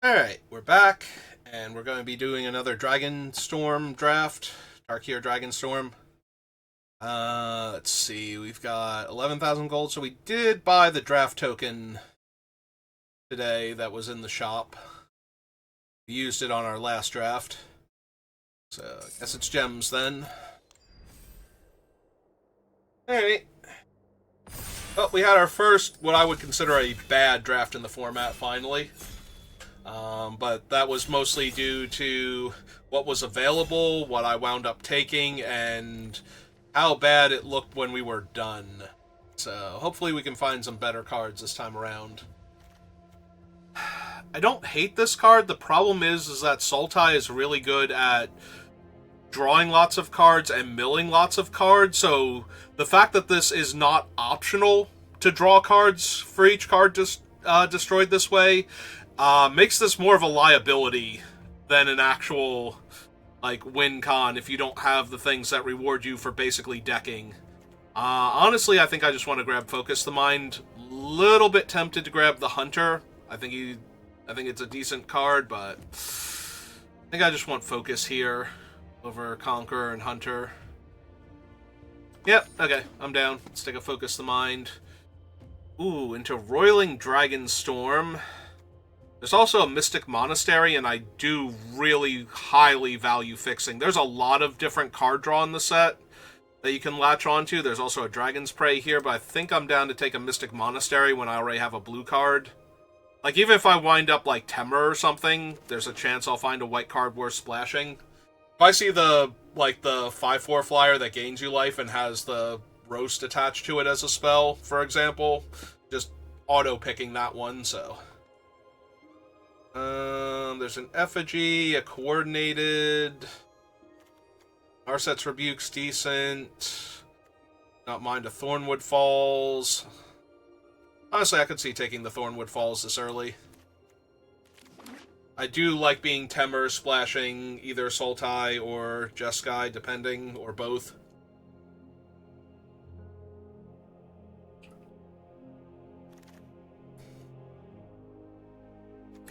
Alright, we're back, and we're going to be doing another Dragonstorm draft. Tarkir Dragonstorm. Let's see, we've got 11,000 gold, so we did buy the draft token today that was in the shop. We used it on our last draft. So, I guess it's gems then. Alright. Well, we had our first, what I would consider a bad draft in the format, finally. But that was mostly due to what was available, what I wound up taking, and how bad it looked when we were done. So hopefully we can find some better cards this time around. I don't hate this card. The problem is that Sultai is really good at drawing lots of cards and milling lots of cards, so the fact that this is not optional to draw cards for each card destroyed this way makes this more of a liability than an actual win con if you don't have the things that reward you for basically decking. Honestly, I think I just want to grab Focus the Mind. Little bit tempted to grab the Hunter. I think it's a decent card, but I think I just want Focus here over Conqueror and Hunter. Yep, okay, I'm down. Let's take a Focus the Mind. Ooh, into Roiling Dragonstorm. There's also a Mystic Monastery, and I do really highly value fixing. There's a lot of different card draw in the set that you can latch onto. There's also a Dragon's Prey here, but I think I'm down to take a Mystic Monastery when I already have a blue card. Even if I wind up Temur or something, there's a chance I'll find a white card worth splashing. If I see the 5/4 flyer that gains you life and has the Roast attached to it as a spell, for example, just auto-picking that one, so... there's an Effigy, a Coordinated... Arset's Rebuke's decent. Not mind a Thornwood Falls. Honestly, I could see taking the Thornwood Falls this early. I do like being Temur, splashing either Sultai or Jeskai, depending, or both.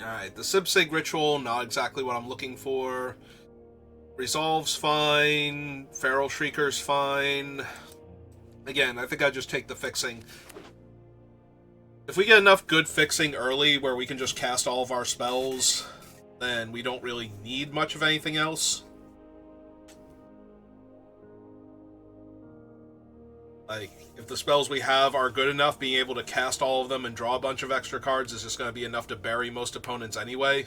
Alright, the Sibsig Ritual, not exactly what I'm looking for. Resolve's fine. Feral Shrieker's fine. Again, I think I just take the fixing. If we get enough good fixing early where we can just cast all of our spells, then we don't really need much of anything else. If the spells we have are good enough, being able to cast all of them and draw a bunch of extra cards is just going to be enough to bury most opponents anyway.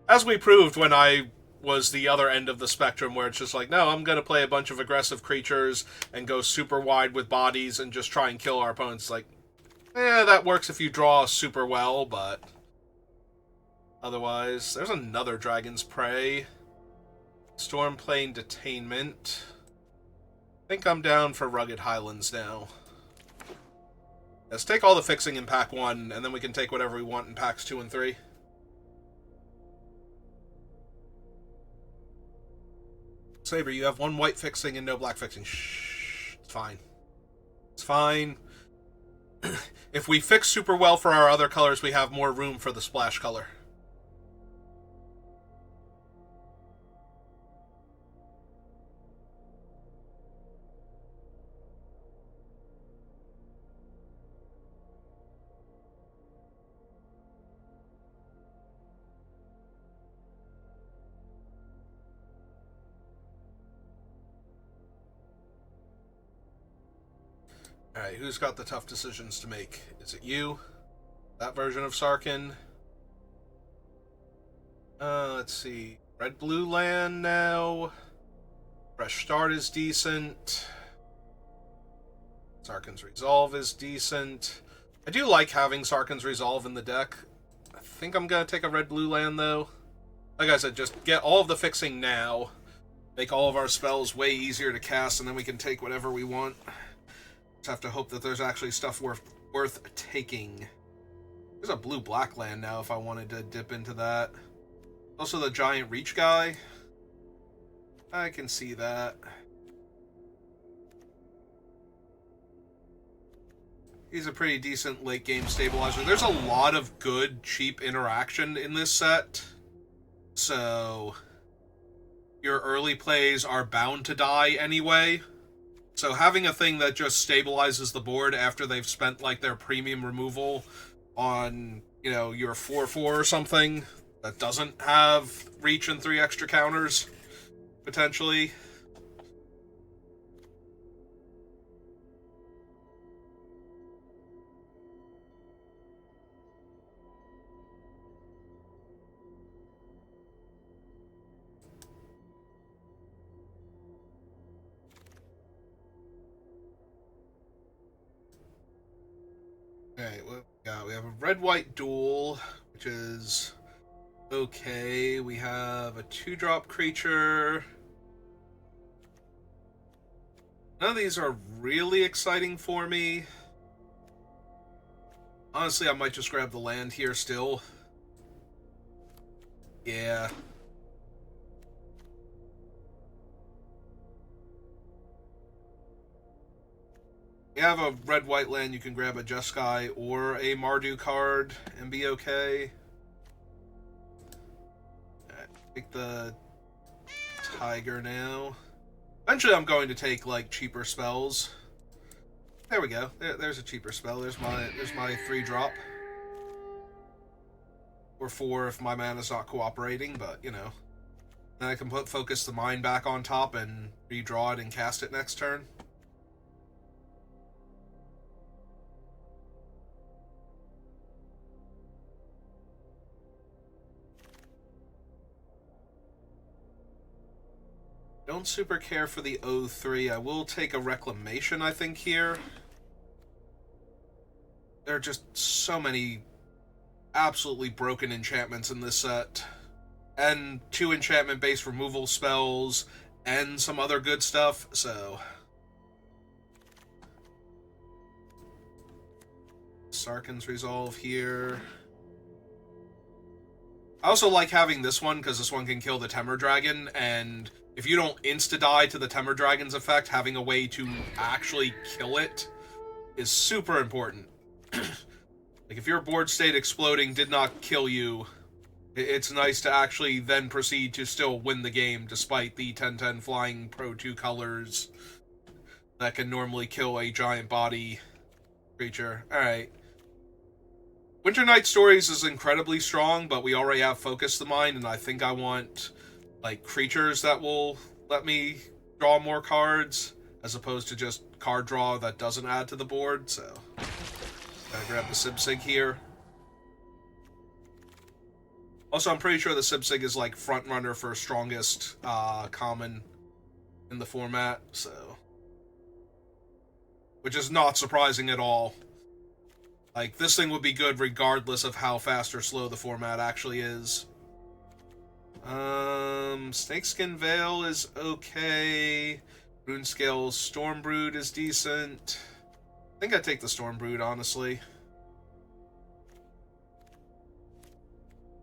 As we proved when I was the other end of the spectrum, where it's just no, I'm going to play a bunch of aggressive creatures and go super wide with bodies and just try and kill our opponents. That works if you draw super well, but otherwise, there's another Dragon's Prey. Stormplane Detainment. I think I'm down for Rugged Highlands now. Let's take all the fixing in pack 1, and then we can take whatever we want in packs 2 and 3. Saber, you have 1 white fixing and no black fixing. Shh. It's fine. It's fine. If we fix super well for our other colors, we have more room for the splash color. Alright, who's got the tough decisions to make? Is it you? That version of Sarkin? Let's see. Red-blue land now. Fresh Start is decent. Sarkin's Resolve is decent. I do like having Sarkin's Resolve in the deck. I think I'm going to take a red-blue land, though. Like I said, just get all of the fixing now. Make all of our spells way easier to cast, and then we can take whatever we want. Just have to hope that there's actually stuff worth taking. There's a blue-black land now if I wanted to dip into that. Also the Giant Reach guy. I can see that. He's a pretty decent late game stabilizer. There's a lot of good, cheap interaction in this set. So your early plays are bound to die anyway. So having a thing that just stabilizes the board after they've spent like their premium removal on, you know, your 4/4 or something that doesn't have reach and 3 extra counters, potentially. Alright, what we got? We have a red-white duel, which is okay. We have a 2-drop creature. None of these are really exciting for me. Honestly, I might just grab the land here still. Yeah. You have a red-white land, you can grab a Jeskai or a Mardu card and be okay. Alright, take the Tiger now. Eventually I'm going to take, like, cheaper spells. There we go. There's a cheaper spell. There's my 3-drop. Or 4 if my mana's not cooperating, but, you know. Then I can focus the mind back on top and redraw it and cast it next turn. Don't super care for the 0/3. I will take a Reclamation, I think, here. There are just so many absolutely broken enchantments in this set. And 2 enchantment-based removal spells, and some other good stuff, so... Sarkhan's Resolve here. I also like having this one, because this one can kill the Temur Dragon, and if you don't insta-die to the Temur Dragon's effect, having a way to actually kill it is super important. Like, if your board state exploding did not kill you, it's nice to actually then proceed to still win the game, despite the 10/10 flying Pro 2 colors that can normally kill a giant body creature. Alright. Winter Night Stories is incredibly strong, but we already have Focus the Mind, and I think I want, like, creatures that will let me draw more cards, as opposed to just card draw that doesn't add to the board, so... Gotta grab the Sibsig here. Also, I'm pretty sure the Sibsig is, like, front runner for strongest common in the format, so... Which is not surprising at all. Like, this thing would be good regardless of how fast or slow the format actually is. Snakeskin Veil is okay. Runescale Stormbrood is decent. I think I'd take the Stormbrood, honestly.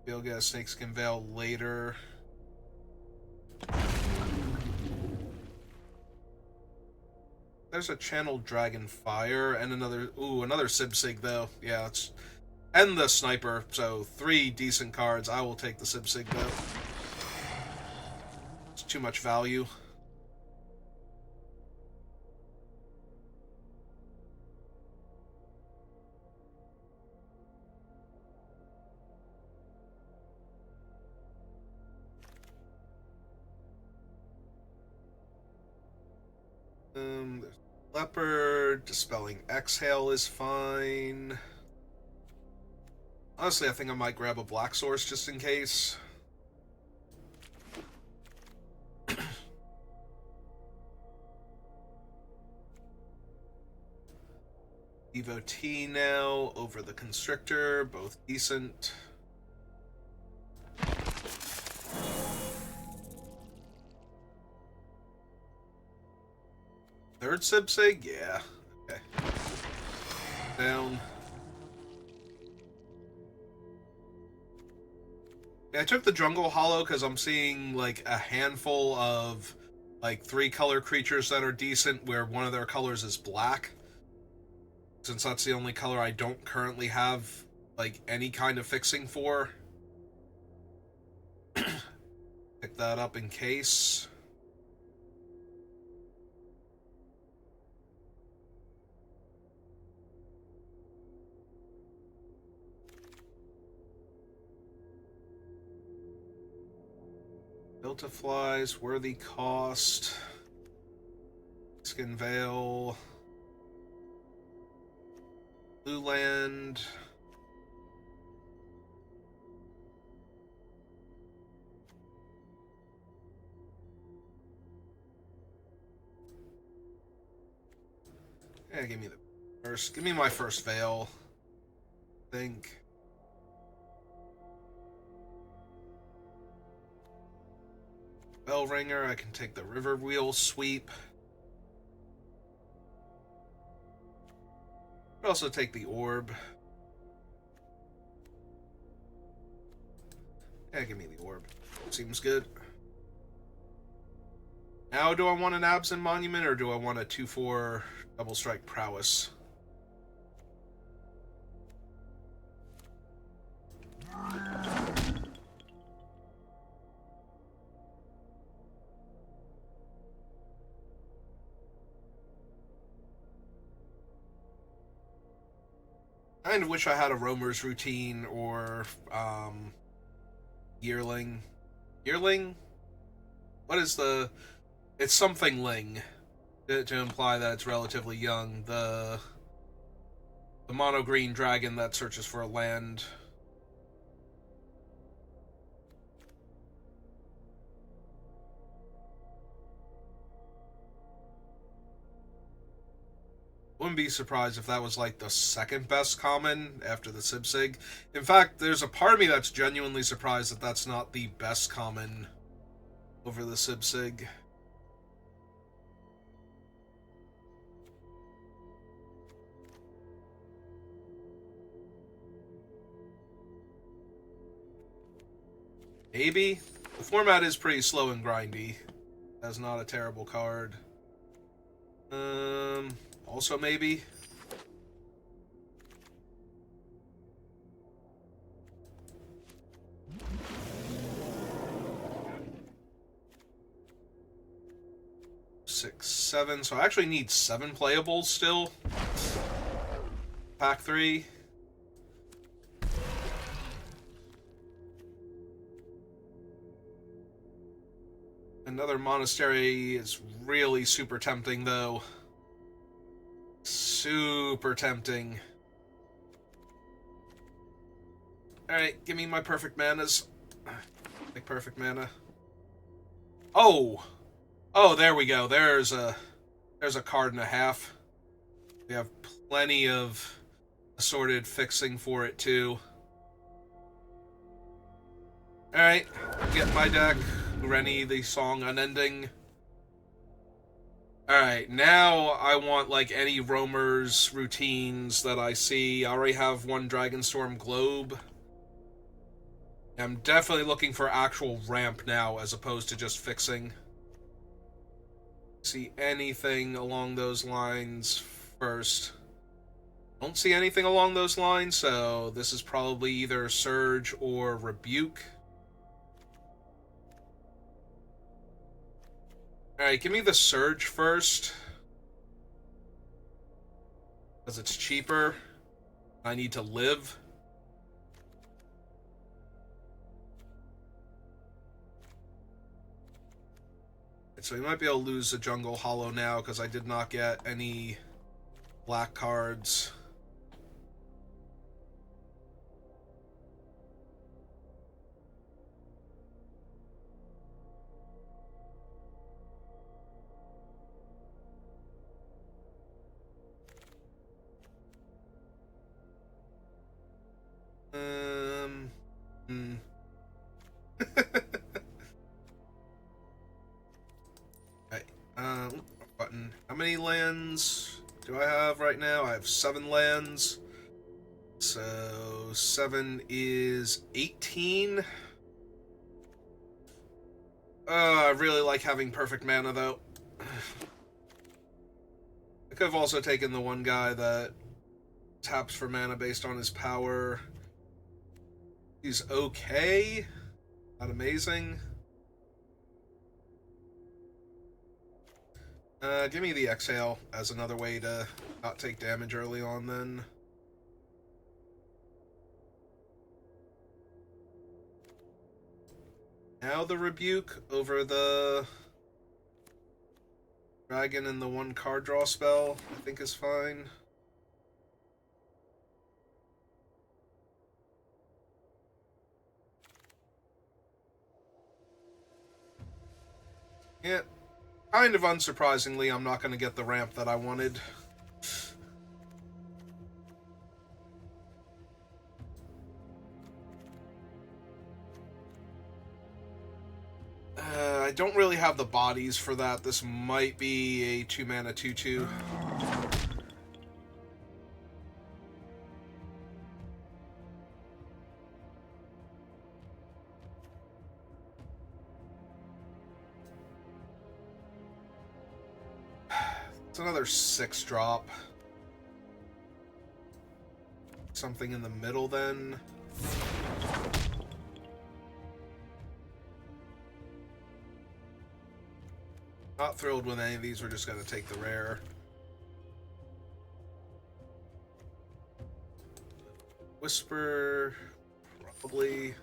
Maybe I'll get a Snakeskin Veil later. There's a Channeled Dragonfire and another... Ooh, another Sibsig, though. Yeah, it's... And the Sniper, so 3 decent cards. I will take the Sibsig, though. It's too much value. There's Leopard, Dispelling Exhale is fine. Honestly, I think I might grab a Black Source just in case. Devotee now over the Constrictor, both decent. Third Sibsig? Yeah. Okay. Down. Yeah, I took the Jungle Hollow because I'm seeing, like, a handful of, like, 3-color creatures that are decent where one of their colors is black. since that's the only color I don't currently have, like, any kind of fixing for. Pick that up in case. Delta Flies, Worthy Cost, Skin Veil, Blue Land. Yeah, give me the first. Give me my first Veil. I think. Bell Ringer, I can take the River Wheel Sweep. I'd also take the Orb. Yeah, give me the Orb. Seems good. Now, do I want an Absent Monument, or do I want a 2/4 Double Strike Prowess? I kind of wish I had a Roamer's Routine or Yearling. Yearling? What is the... It's something Ling, to imply that it's relatively young. The mono green dragon that searches for a land. Wouldn't be surprised if that was like the second best common after the Sibsig. In fact, there's a part of me that's genuinely surprised that that's not the best common over the Sibsig. Maybe. The format is pretty slow and grindy. That's not a terrible card. Also maybe. Six, seven. So I actually need 7 playables still. Pack 3. Another monastery is really super tempting, though. Super tempting. Alright, give me my perfect manas. Like perfect mana. Oh! Oh, there we go. There's a card and a half. We have plenty of assorted fixing for it, too. Alright, get my deck. Ureni, the song unending. Alright, now I want, like, any roamers routines that I see. I already have one Dragonstorm Globe. I'm definitely looking for actual ramp now, as opposed to just fixing. See anything along those lines first. Don't see anything along those lines, so this is probably either Surge or Rebuke. Alright, give me the Surge first. Because it's cheaper. I need to live. So we might be able to lose the Jungle Hollow now, because I did not get any black cards. Button. How many lands do I have right now? I have 7 lands. So 7 is 18. I really like having perfect mana, though. I could have also taken the one guy that Taps for mana based on his power. He's okay. Not amazing. Give me the Exhale as another way to not take damage early on then. Now the Rebuke over the Dragon and the 1 card draw spell, I think is fine. Yeah, kind of unsurprisingly, I'm not going to get the ramp that I wanted. I don't really have the bodies for that. This might be a 2-mana 2/2. It's another 6-drop. Something in the middle then. Not thrilled with any of these. We're just going to take the rare. Whisper, probably.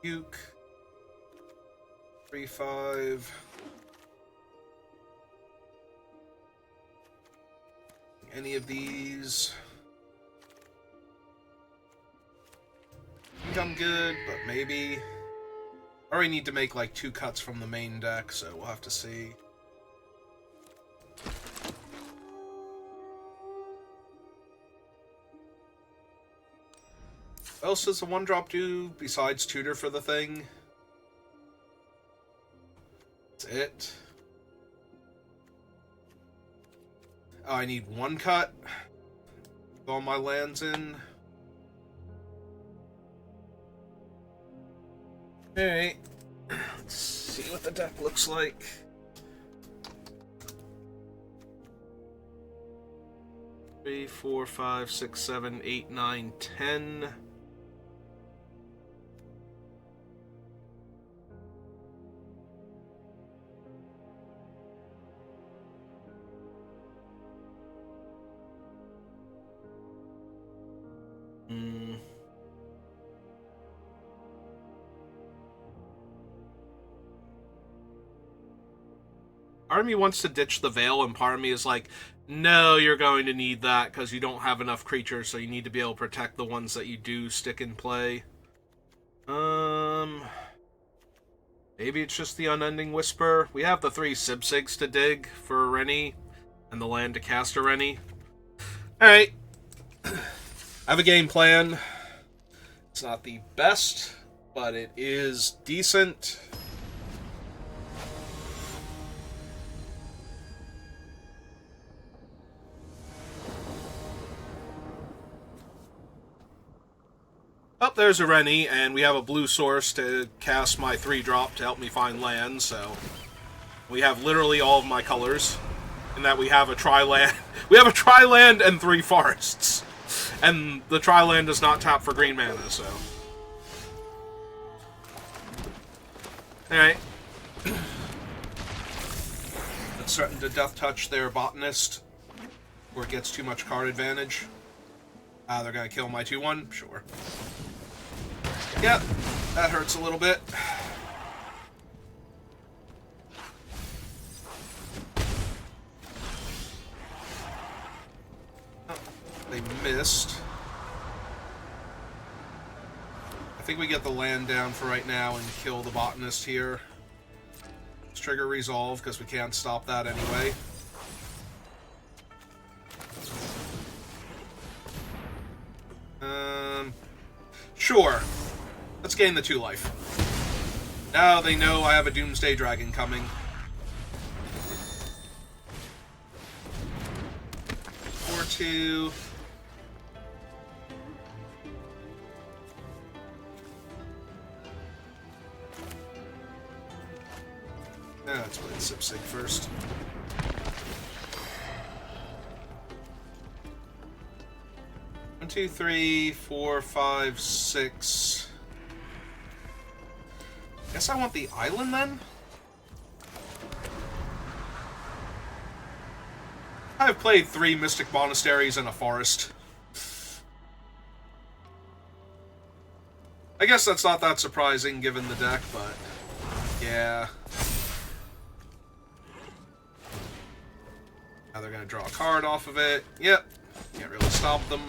Puke. 3/5. Any of these. I think I'm good, but maybe. I already need to make like 2 cuts from the main deck, so we'll have to see. What else does the 1-drop do besides tutor for the thing? That's it. Oh, I need 1 cut. With all my lands in. Alright. Let's see what the deck looks like. Three, 4, 5, 6, 7, 8, 9, 10. Part of me wants to ditch the Veil, and part of me is like, no, you're going to need that because you don't have enough creatures, so you need to be able to protect the ones that you do stick in play. Maybe it's just the Unending Whisper. We have the 3 Sibsigs to dig for Ureni, and the land to cast Ureni. Alright. I have a game plan. It's not the best, but it is decent. Oh, there's Ureni, and we have a blue source to cast my 3-drop to help me find land, so we have literally all of my colors. In that we have a tri-land. We have a tri-land and 3 forests. And the tri-land does not tap for green mana, so. Alright. Let's threaten to Death Touch their Botanist, where it gets too much card advantage. They're gonna kill my 2/1? Sure. Yep, that hurts a little bit. Oh, they missed. I think we get the land down for right now and kill the Botanist here. Let's trigger Resolve, because we can't stop that anyway. Sure. Let's gain the 2 life. Now they know I have a Doomsday Dragon coming. 4/2. Yeah. Let's play the Sip Sig first. One, two, three, four, five, six. Guess I want the island then? I've played 3 Mystic Monasteries and a Forest. I guess that's not that surprising given the deck, but yeah. Now they're gonna draw a card off of it. Yep. Can't really stop them.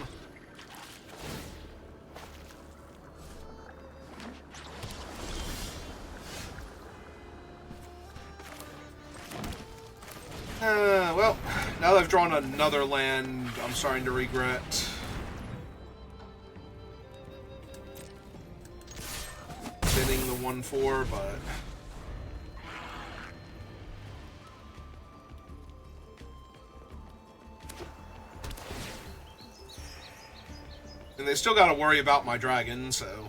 Well, now that I've drawn another land, I'm starting to regret. Spinning the 1/4, but... And they still gotta worry about my dragon, so...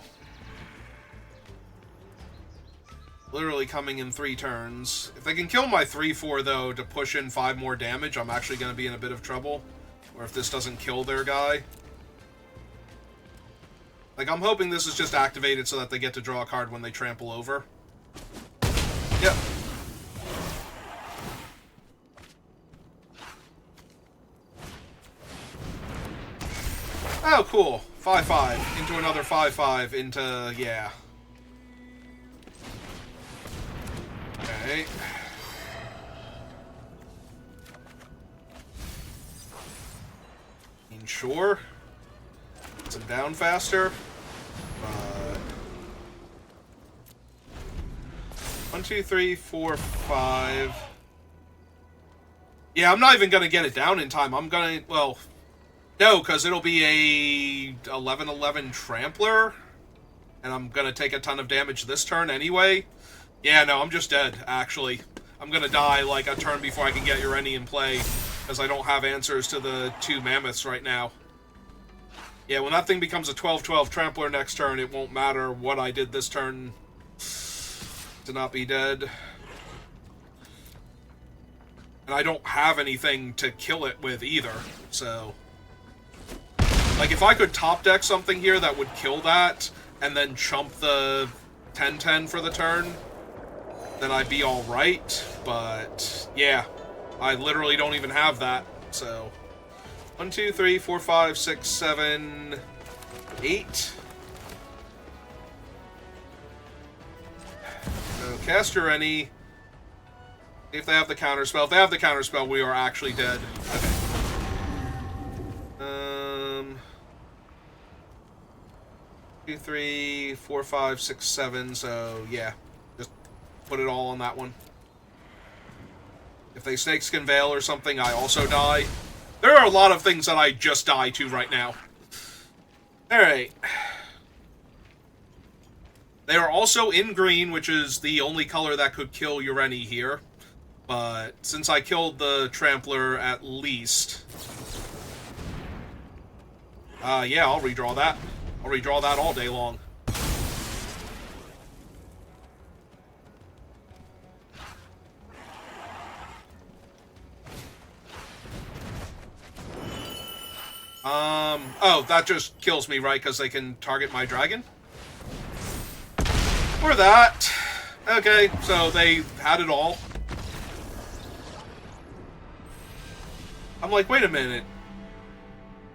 Literally coming in 3 turns. If they can kill my 3/4, though, to push in 5 more damage, I'm actually going to be in a bit of trouble. Or if this doesn't kill their guy. Like, I'm hoping this is just activated so that they get to draw a card when they trample over. Yep. Oh, cool. 5/5. Into another 5/5. Into... yeah. Okay. Sure. Gets him down faster. But 1, 2, 3, 4, 5. Yeah, I'm not even gonna get it down in time. I'm gonna, well, no, because it'll be a 11/11 Trampler, and I'm gonna take a ton of damage this turn anyway. Yeah, no, I'm just dead, actually. I'm gonna die like a turn before I can get Ureni in play, because I don't have answers to the 2 mammoths right now. Yeah, when that thing becomes a 12/12 Trampler next turn, it won't matter what I did this turn to not be dead. And I don't have anything to kill it with either, so... Like, if I could top deck something here that would kill that, and then chump the 10/10 for the turn, then I'd be alright, but yeah, I literally don't even have that, so 1, 2, 3, 4, 5, 6, 7, 8. So cast Ureni. If they have the counterspell. If they have the counterspell, we are actually dead. Okay. 2, 3, 4, 5, 6, 7, so yeah. Put it all on that one. If they Snakeskin Veil or something, I also die. There are a lot of things that I just die to right now. Alright. They are also in green, which is the only color that could kill Ureni here. But since I killed the Trampler at least... yeah, I'll redraw that. I'll redraw that all day long. Oh, that just kills me, right? Because they can target my dragon? Or that. Okay, so they had it all. I'm like, wait a minute.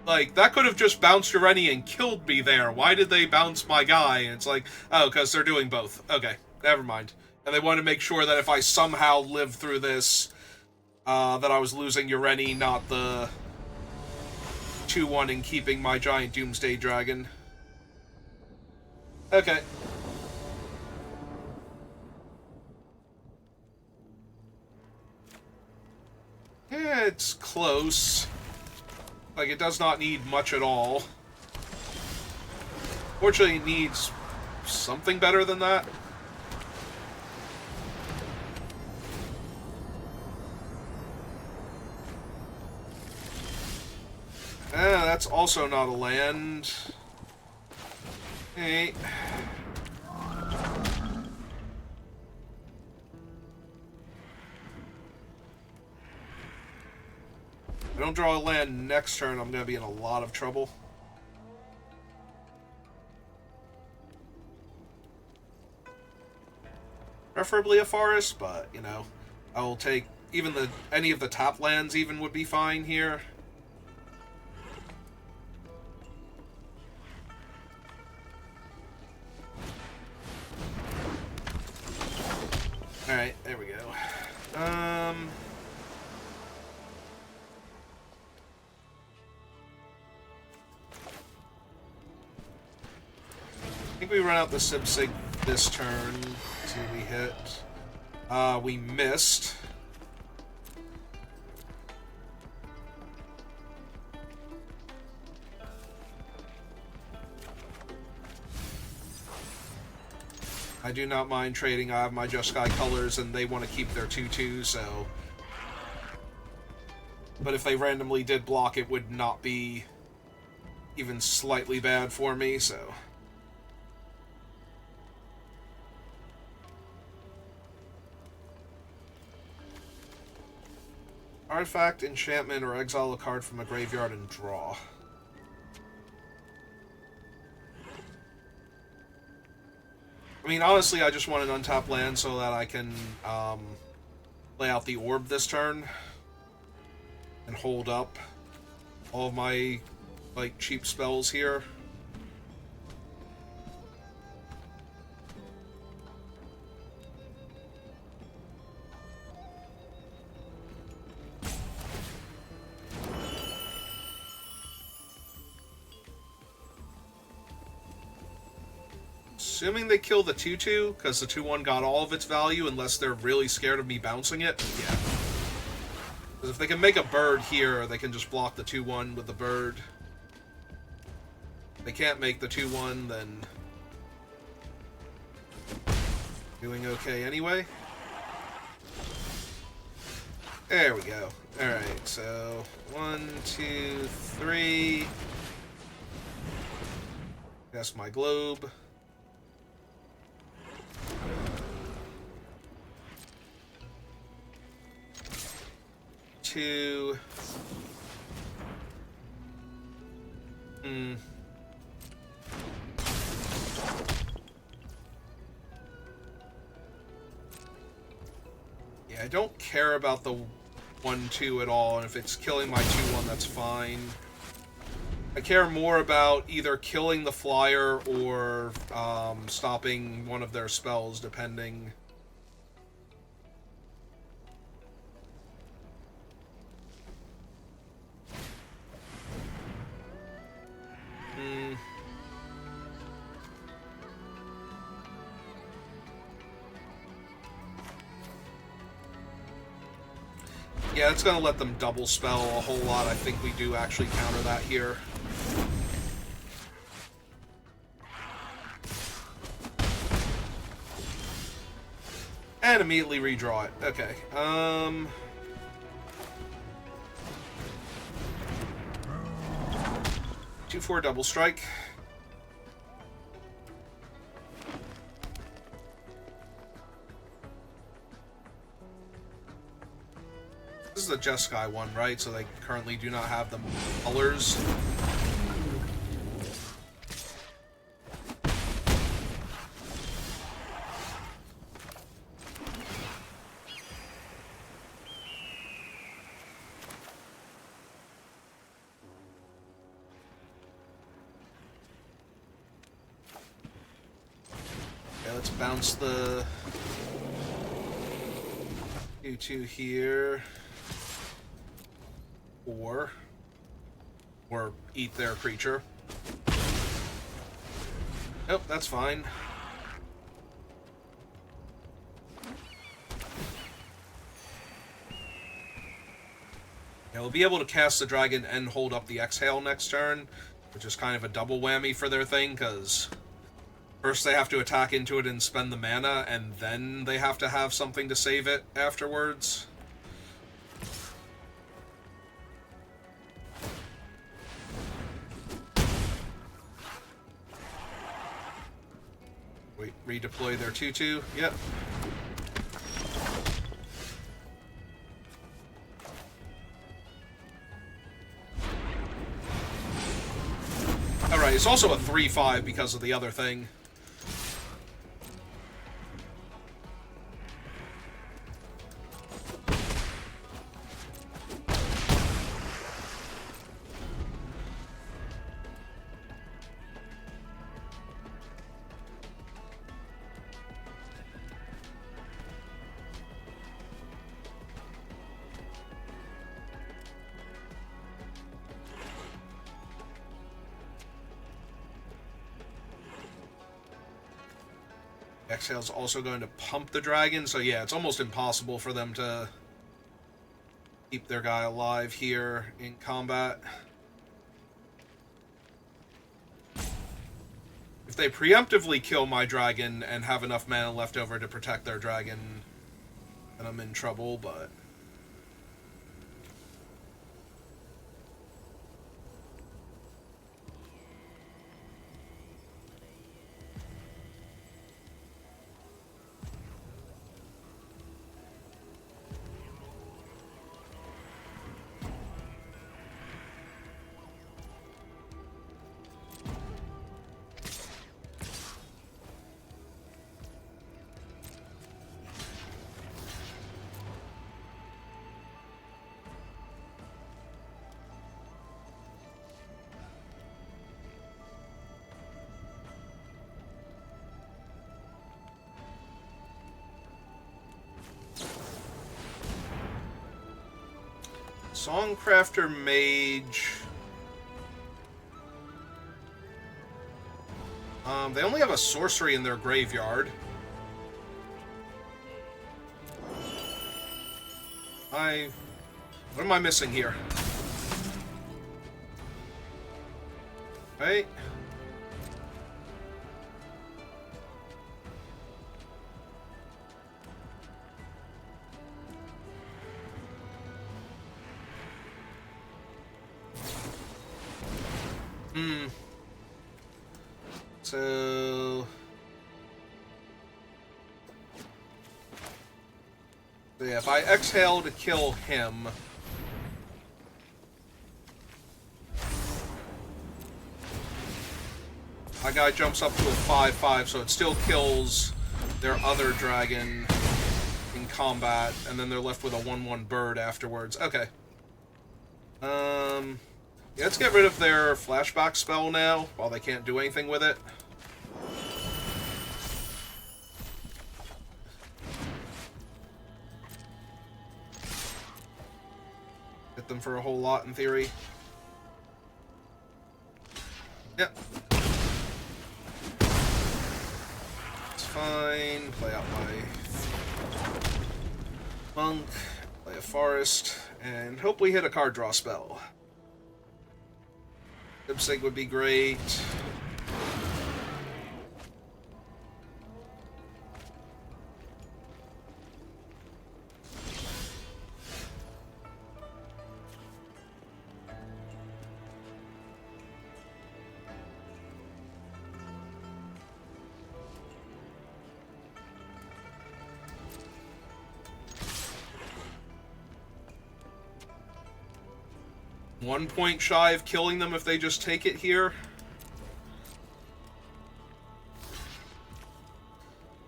Like, that could have just bounced Ureni and killed me there. Why did they bounce my guy? And it's like, oh, because they're doing both. Okay, never mind. And they want to make sure that if I somehow live through this, that I was losing Ureni, not the 2/1 and keeping my giant Doomsday Dragon. Okay. Yeah, it's close. Like, it does not need much at all. Fortunately, it needs something better than that. That's also not a land. Hey. I don't draw a land next turn, I'm going to be in a lot of trouble. Preferably a forest, but, you know, I will take even any of the top lands even would be fine here. Alright, there we go. I think we run out the Sibsig this turn. Let's see what we hit. We missed. I do not mind trading. I have my Just Sky colors, and they want to keep their 2/2, so... But if they randomly did block, it would not be even slightly bad for me, so... Artifact, enchantment, or exile a card from a graveyard and draw. I mean, honestly, I just want an untapped land so that I can lay out the orb this turn and hold up all of my, like, cheap spells here. Assuming they kill the 2/2, because the 2/1 got all of its value, unless they're really scared of me bouncing it. Yeah. Because if they can make a bird here, they can just block the 2/1 with the bird. If they can't make the 2/1, then... doing okay anyway. There we go. Alright, so... 1, 2, 3... That's my globe. 2. Yeah, I don't care about the 1/2 at all, and if it's killing my 2/1, that's fine. I care more about either killing the flyer or stopping one of their spells, depending. Yeah, it's going to let them double spell a whole lot. I think we do actually counter that here. And immediately redraw it. Okay. 2/4 double strike. This is the Just Sky one, right? So they currently do not have the colors. Okay, let's bounce the 2/2 here. Or eat their creature. Nope, that's fine. Yeah, we'll be able to cast the dragon and hold up the exhale next turn, which is kind of a double whammy for their thing, because first they have to attack into it and spend the mana, and then they have to have something to save it afterwards. Wait, redeploy their 2/2. Yep. Right, it's also a 3/5 because of the other thing. Exhale's also going to pump the dragon, so yeah, it's almost impossible for them to keep their guy alive here in combat. If they preemptively kill my dragon and have enough mana left over to protect their dragon, then I'm in trouble, but... Songcrafter Mage... they only have a sorcery in their graveyard. What am I missing here? Right? So yeah, if I exhale to kill him, my guy jumps up to a 5/5, so it still kills their other dragon in combat, and then they're left with a 1/1 bird afterwards. Okay. Yeah, let's get rid of their flashback spell now, while they can't do anything with it. Hit them for a whole lot, in theory. Yep. It's fine. Play out my monk, play a forest, and hope we hit a card draw spell. Lipsync would be great. One point shy of killing them if they just take it here.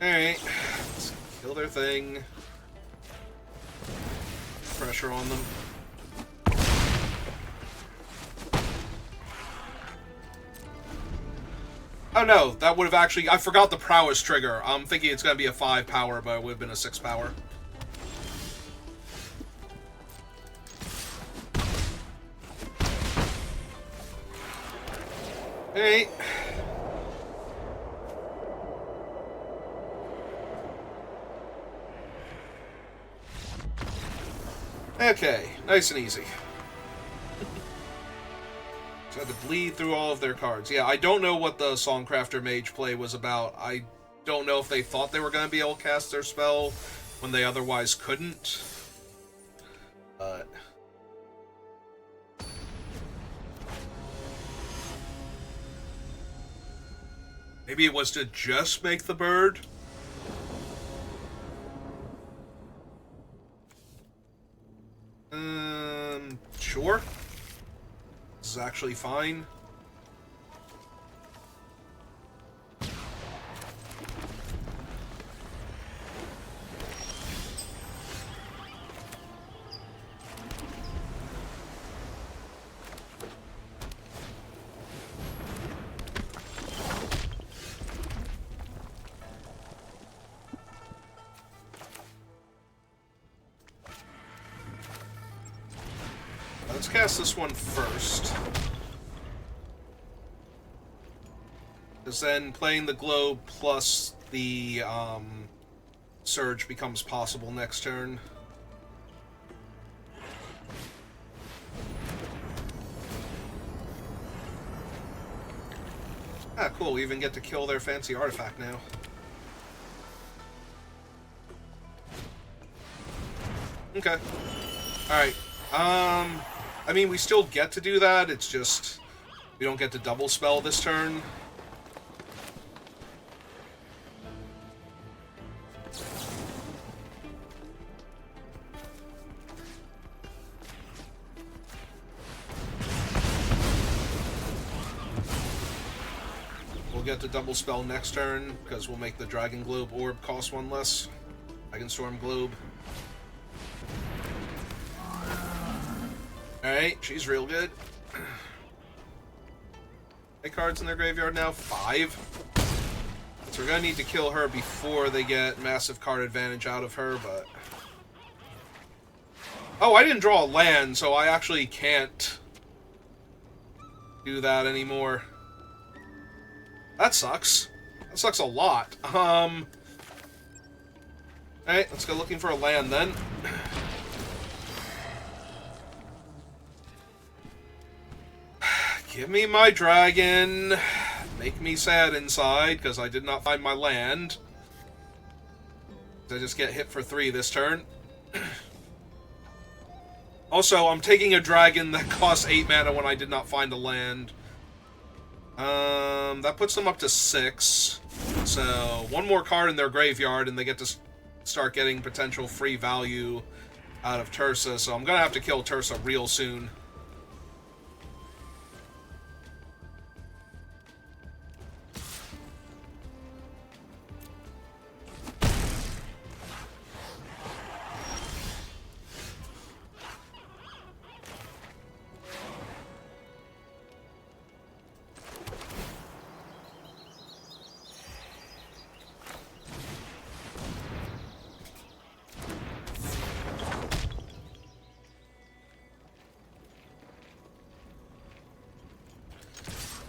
Alright, let's kill their thing. Pressure on them. Oh no, that would have actually... I forgot the prowess trigger. I'm thinking it's going to be a 5 power, but it would have been a 6 power. Hey. Okay, nice and easy. So I had to bleed through all of their cards. Yeah, I don't know what the Songcrafter Mage play was about. I don't know if they thought they were going to be able to cast their spell when they otherwise couldn't. But... maybe it was to just make the bird? Sure. This is actually fine. let's cast this one first. Because then playing the globe plus the surge becomes possible next turn. Ah, cool. We even get to kill their fancy artifact now. Okay. Alright. I mean, we still get to do that. It's just we don't get to double spell this turn. We'll get to double spell next turn, because we'll make the Dragon Globe Orb cost one less. Dragonstorm Globe. Alright, she's real good. How many cards in their graveyard now? 5. So we're gonna need to kill her before they get massive card advantage out of her, but... Oh, I didn't draw a land, so I actually can't do that anymore. That sucks. That sucks a lot. Alright, let's go looking for a land then. Give me my dragon. Make me sad inside, because I did not find my land. I just get hit for 3 this turn. Also, I'm taking a dragon that costs 8 mana when I did not find a land. That puts them up to 6. So, one more card in their graveyard, and they get to start getting potential free value out of Tursa. So I'm gonna have to kill Tursa real soon.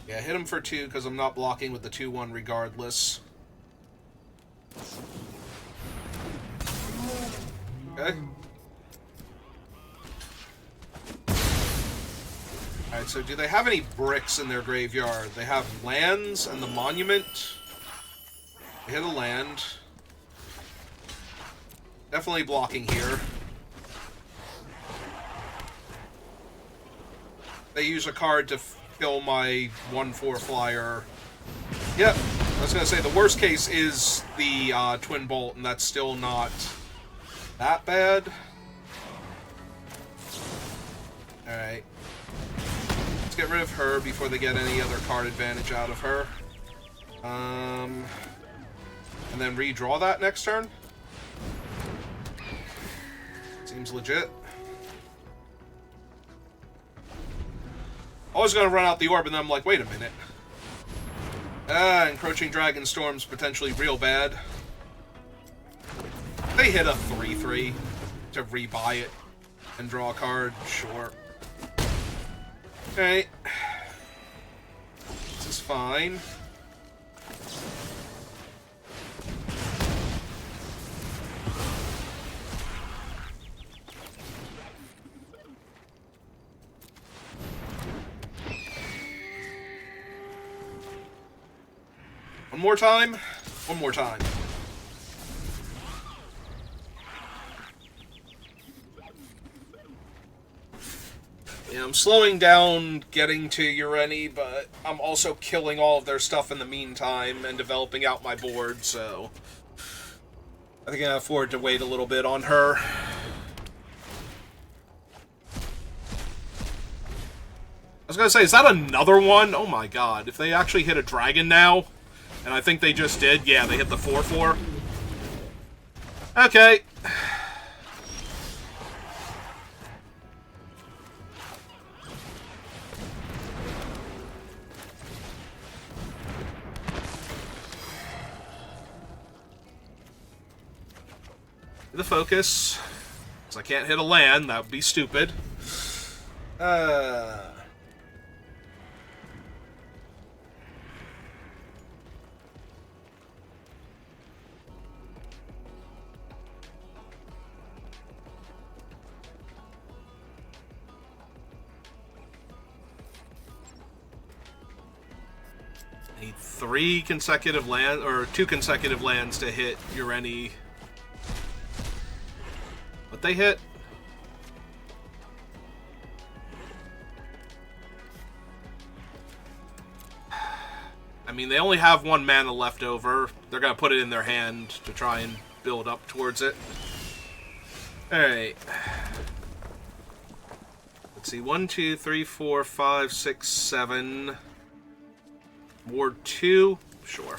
Yeah, hit him for 2 because I'm not blocking with the 2/1 regardless. Okay. Alright, so do they have any bricks in their graveyard? They have lands and the monument. They hit a land. Definitely blocking here. They use a card to kill my 1/4 flyer. Yep, I was gonna say the worst case is the Twin Bolt, and that's still not that bad. Alright. Let's get rid of her before they get any other card advantage out of her. And then redraw that next turn. Seems legit. I was going to run out the orb, and then I'm like, wait a minute. Encroaching Dragonstorm's potentially real bad. They hit a 3/3 to rebuy it and draw a card. Sure. Okay. This is fine. One more time. One more time. Yeah, I'm slowing down getting to Ureni, but I'm also killing all of their stuff in the meantime and developing out my board, so I think I can afford to wait a little bit on her. I was gonna say, is that another one? Oh my god, if they actually hit a dragon now, and I think they just did, yeah, they hit the 4/4. Okay. The focus, because I can't hit a land, that would be stupid. Uh... Need 3 consecutive land or 2 consecutive lands to hit Ureni. But they hit. I mean, they only have 1 mana left over. They're gonna put it in their hand to try and build up towards it. Alright. Let's see. 1, 2, 3, 4, 5, 6, 7. Ward 2? Sure.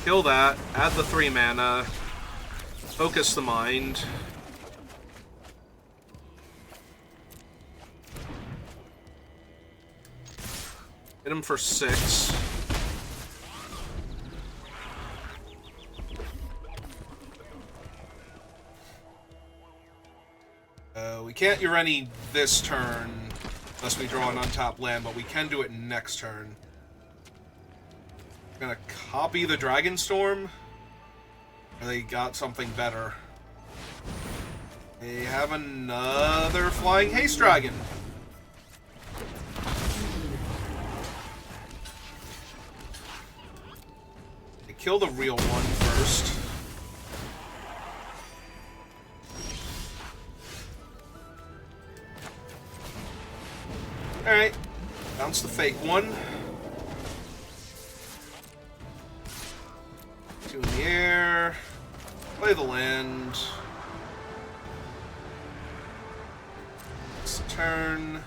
Kill that. Add the 3 mana. Focus the mind. Hit him for 6. We can't Ureni this turn unless we draw an untapped land, but we can do it next turn. We're gonna copy the Dragonstorm. Or they got something better. They have another Flying Haste Dragon. They kill the real one first. Alright. Bounce the fake one. 2 in the air. Play the land. It's the turn.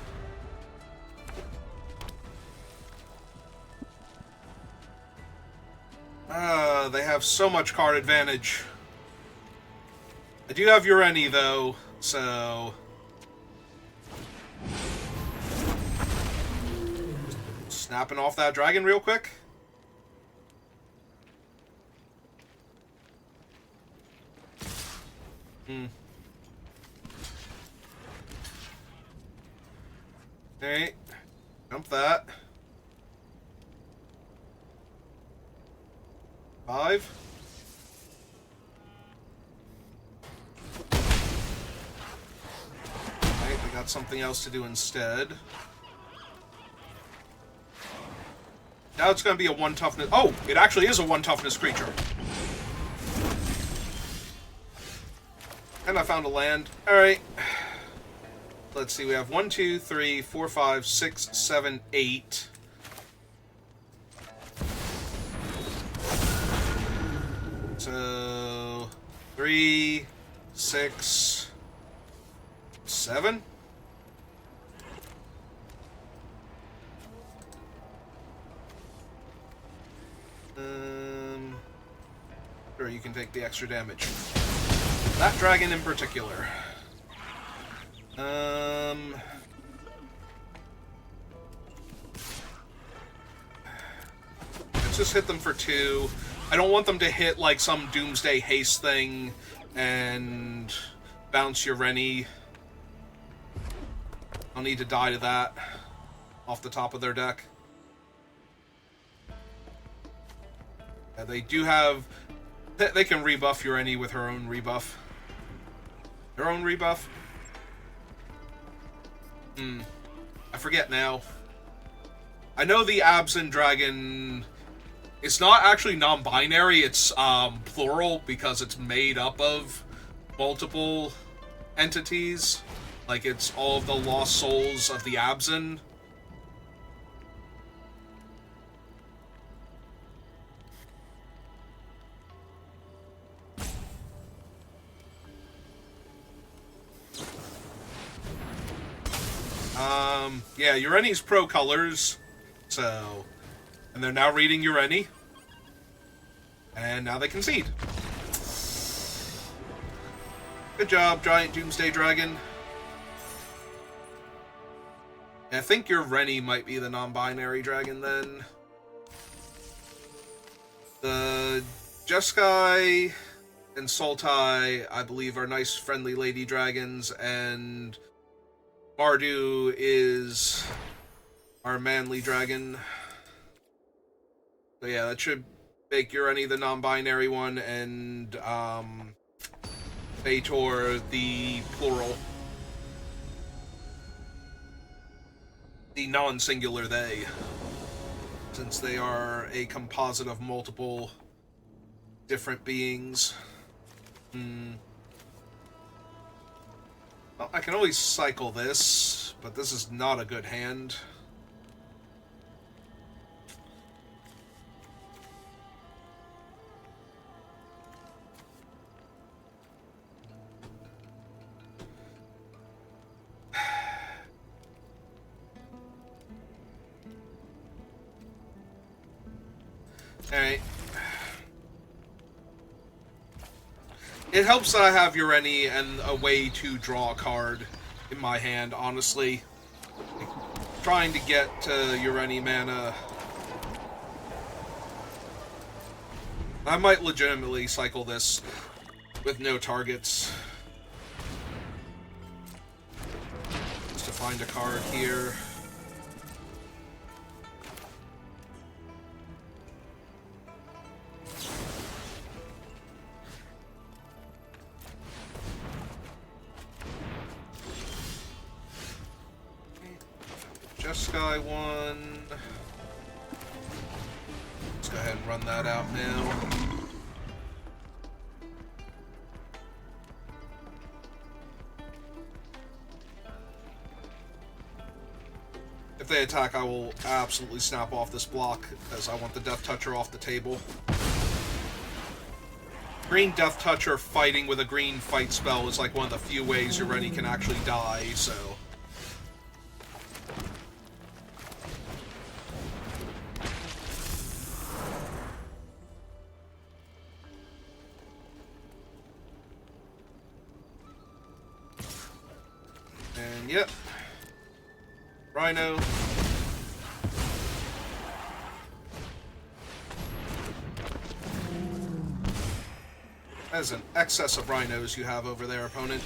They have so much card advantage. I do have Ureni, though, so... Snapping off that dragon real quick. Alright. Jump that. 5. Alright, we got something else to do instead. Now it's going to be a 1 toughness... Oh! It actually is a 1 toughness creature. And I found a land. Alright. Let's see, we have 1, 2, 3, 4, 5, 6, 7, 8. So... 3, 6, 7? Sure, you can take the extra damage. That dragon in particular. Let's just hit them for 2. I don't want them to hit like some Doomsday Haste thing and bounce Ureni. I'll need to die to that off the top of their deck. Yeah, they do have... They can rebuff Ureni with her own rebuff. Her own rebuff? I forget now. I know the Absent Dragon... It's not actually non-binary, it's plural because it's made up of multiple entities. Like, it's all of the lost souls of the Absent. Yeah, Ureni's pro colors, so... And they're now reading Ureni. And now they concede. Good job, Giant Doomsday Dragon. I think Ureni might be the non-binary dragon, then. The Jeskai... and Sultai, I believe, are nice, friendly lady dragons, and Mardu is our manly dragon. So yeah, that should make Ureni the non-binary one, and Baitor the plural. The non-singular they. Since they are a composite of multiple different beings. Well, I can always cycle this, but this is not a good hand. Alright. It helps that I have Ureni and a way to draw a card in my hand, honestly. Like, trying to get to Ureni mana. I might legitimately cycle this with no targets. Just to find a card here. Sky one. Let's go ahead and run that out now. If they attack, I will absolutely snap off this block, as I want the Death Toucher off the table. Green Death Toucher fighting with a green fight spell is like one of the few ways Ureni can actually die, so... Yep. Rhino. That is an excess of rhinos you have over there, opponent.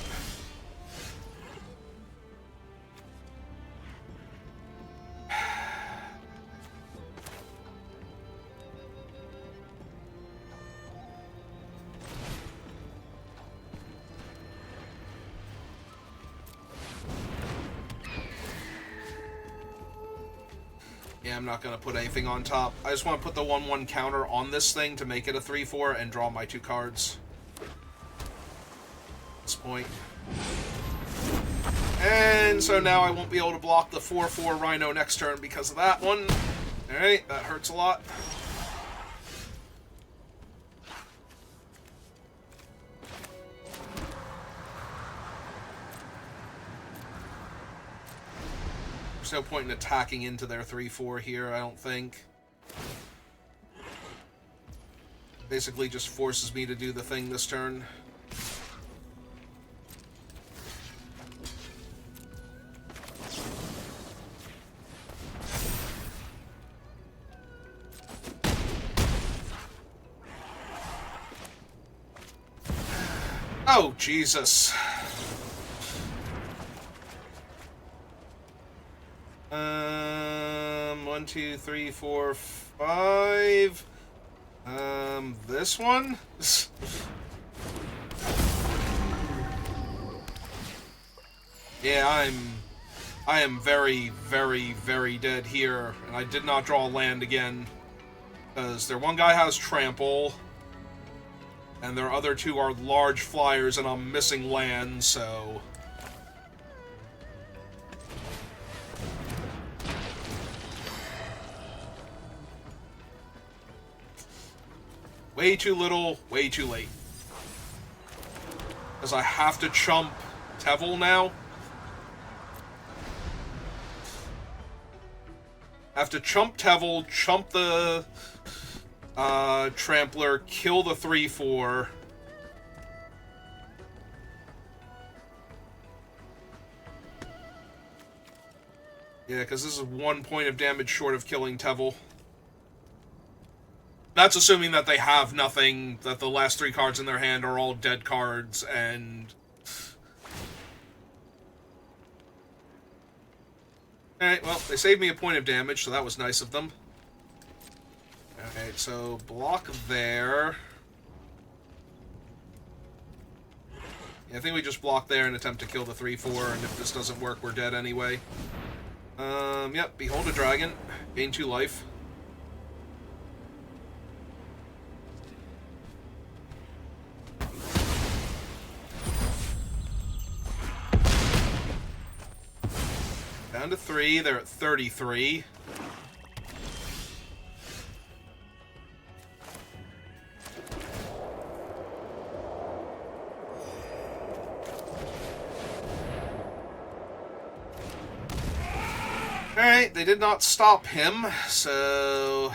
Yeah, I'm not going to put anything on top. I just want to put the 1/1 counter on this thing to make it a 3/4 and draw my 2 cards. At this point. And so now I won't be able to block the 4/4 Rhino next turn because of that one. Alright, that hurts a lot. There's no point in attacking into their 3/4 here, I don't think. Basically just forces me to do the thing this turn. Oh, Jesus. 1, 2, 3, 4, 5. This one? Yeah, I am very, very, very dead here, and I did not draw land again. Because their one guy has trample, and their other 2 are large flyers, and I'm missing land, so... Way too little, way too late. Because I have to chump Tevel now. I have to chump Tevel, chump the Trampler, kill the 3/4. Yeah, because this is 1 point of damage short of killing Tevel. That's assuming that they have nothing, that the last 3 cards in their hand are all dead cards, and... Alright, well, they saved me a point of damage, so that was nice of them. Alright, so block there. Yeah, I think we just block there and attempt to kill the 3/4, and if this doesn't work, we're dead anyway. Yep, Behold a Dragon. Gain 2 life. Down to 3, they're at 33. Alright, they did not stop him, so...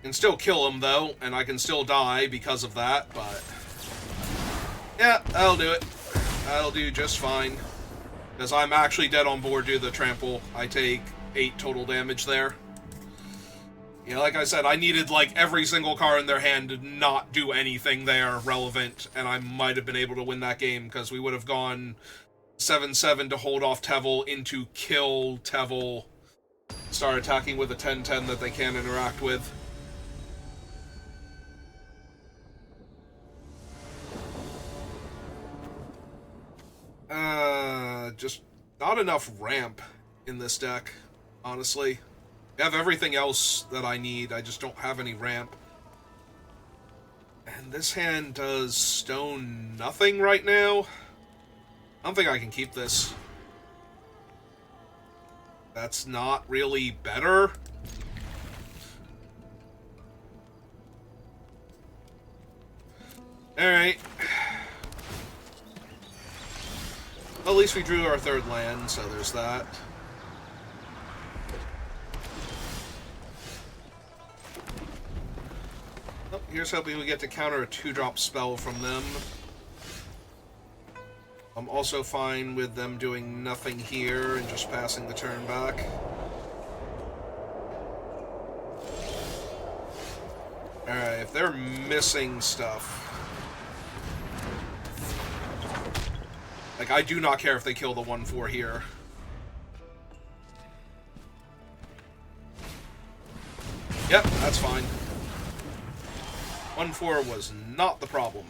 Can still kill him, though, and I can still die because of that, but... Yeah, that'll do it. That'll do just fine. Because I'm actually dead on board due to the trample. I take 8 total damage there. Yeah, like I said, I needed, like, every single card in their hand to not do anything there relevant, and I might have been able to win that game, because we would have gone 7/7 to hold off Tevel into kill Tevel, start attacking with a 10/10 that they can't interact with. Just not enough ramp in this deck, honestly. I have everything else that I need, I just don't have any ramp. And this hand does stone nothing right now. I don't think I can keep this. That's not really better. Alright. Well, at least we drew our 3rd land, so there's that. Oh, here's hoping we get to counter a 2-drop spell from them. I'm also fine with them doing nothing here and just passing the turn back. Alright, if they're missing stuff... Like, I do not care if they kill the 1/4 here. Yep, that's fine. 1/4 was not the problem.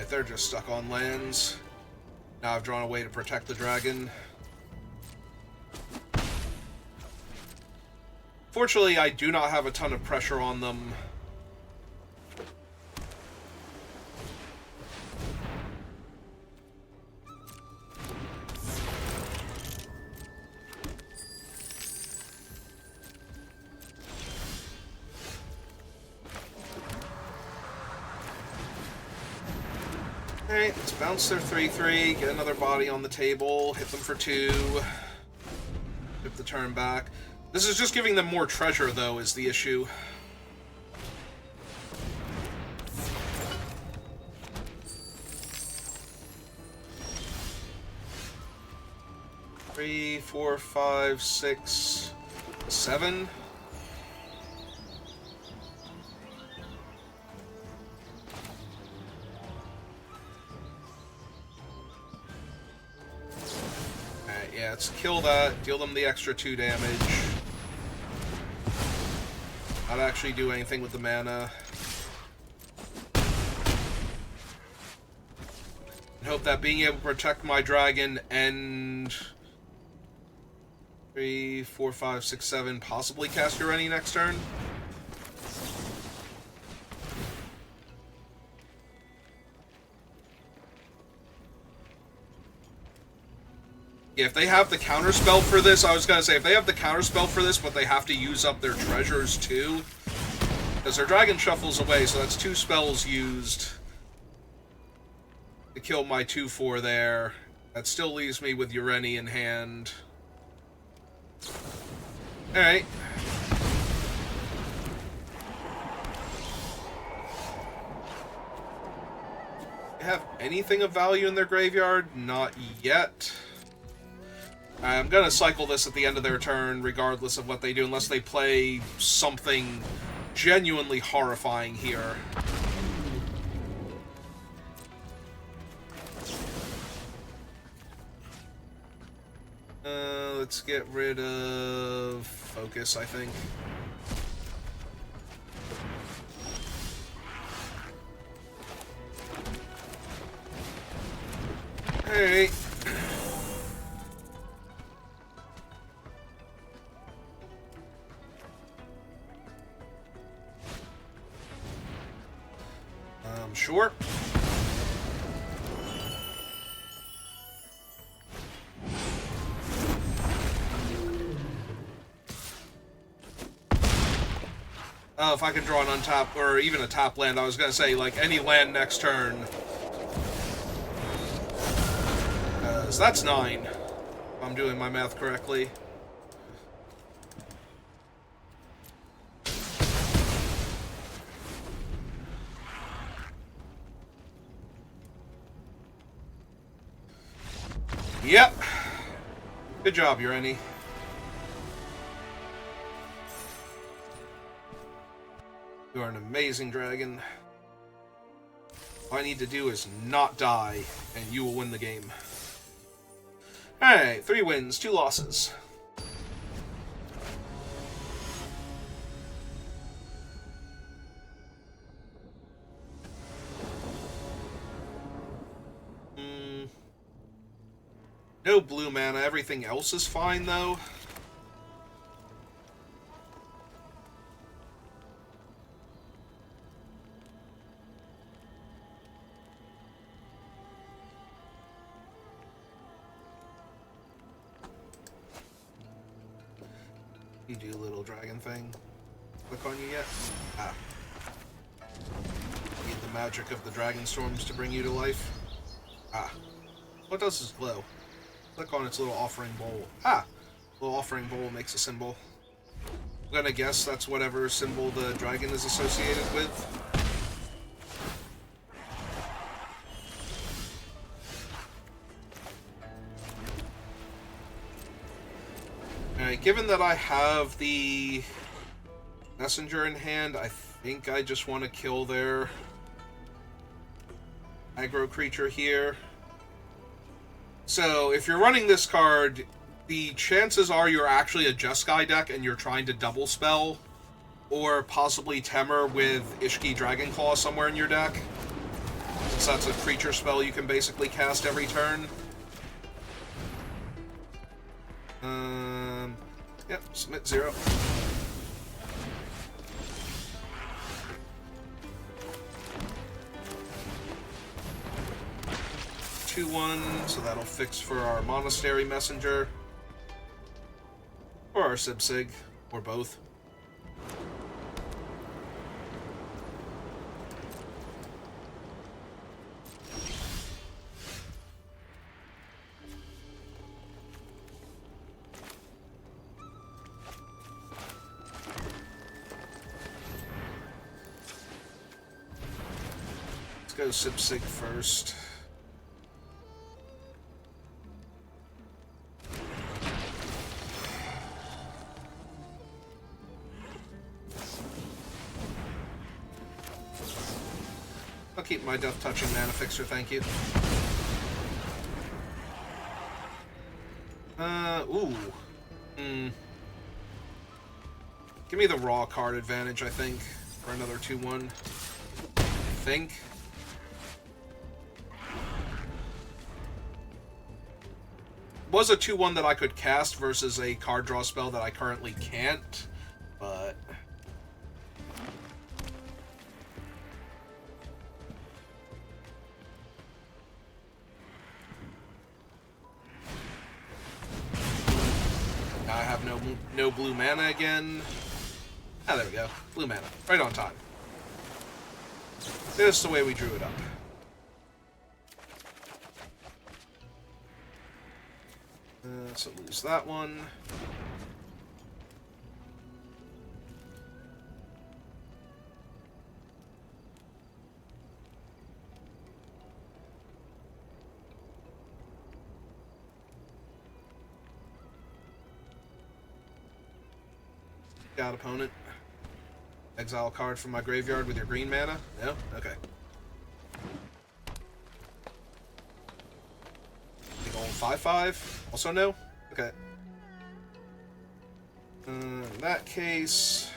They're just stuck on lands. Now I've drawn a way to protect the dragon. Fortunately, I do not have a ton of pressure on them. Alright, let's bounce their 3/3, get another body on the table, hit them for 2, flip the turn back. This is just giving them more treasure, though, is the issue. Three, 4, 5, 6, 7. Yeah, let's kill that, deal them the extra 2 damage. Not actually do anything with the mana. And hope that being able to protect my dragon and 3, 4, 5, 6, 7, possibly cast Ureni next turn. Yeah, if they have the counterspell for this, I was gonna say, if they have the counterspell for this, but they have to use up their treasures too, because their dragon shuffles away, so that's 2 spells used. to kill my 2/4 there. That still leaves me with Ureni in hand. Alright. Have anything of value in their graveyard? Not yet. I'm gonna cycle this at the end of their turn, regardless of what they do, unless they play something genuinely horrifying here. Let's get rid of focus, I think. Alright. Sure. Oh, if I can draw an untap, or even a tap land, I was gonna say, like, any land next turn. So that's 9, if I'm doing my math correctly. Yep. Good job, Ureni. You are an amazing dragon. All I need to do is not die, and you will win the game. Alright, 3 wins, 2 losses. No blue mana, everything else is fine, though. You do little dragon thing. Click on you yet? Ah. Need the magic of the Dragonstorms to bring you to life. Ah. What does this glow? Click on its little offering bowl. Ah! Little offering bowl makes a symbol. I'm gonna guess that's whatever symbol the dragon is associated with. Alright, given that I have the messenger in hand, I think I just want to kill their aggro creature here. So, if you're running this card, the chances are you're actually a Jeskai deck and you're trying to double spell, or possibly Temur with Ishki Dragonclaw somewhere in your deck. Since that's a creature spell you can basically cast every turn. Yep, submit 0. Two 1, so that'll fix for our Monastery Messenger. Or our Sibsig, or both. Let's go Sibsig first. I'll keep my Death Touching Mana Fixer, thank you. Ooh. Give me the raw card advantage, I think, for another 2-1. I think. Was a 2-1 that I could cast versus a card draw spell that I currently can't, but... I have no blue mana again. Ah, there we go. Blue mana. Right on time. Just the way we drew it up. So lose that one. Got opponent. Exile a card from my graveyard with your green mana? No? Okay. Big old 5/5? Also no? Okay. In that case...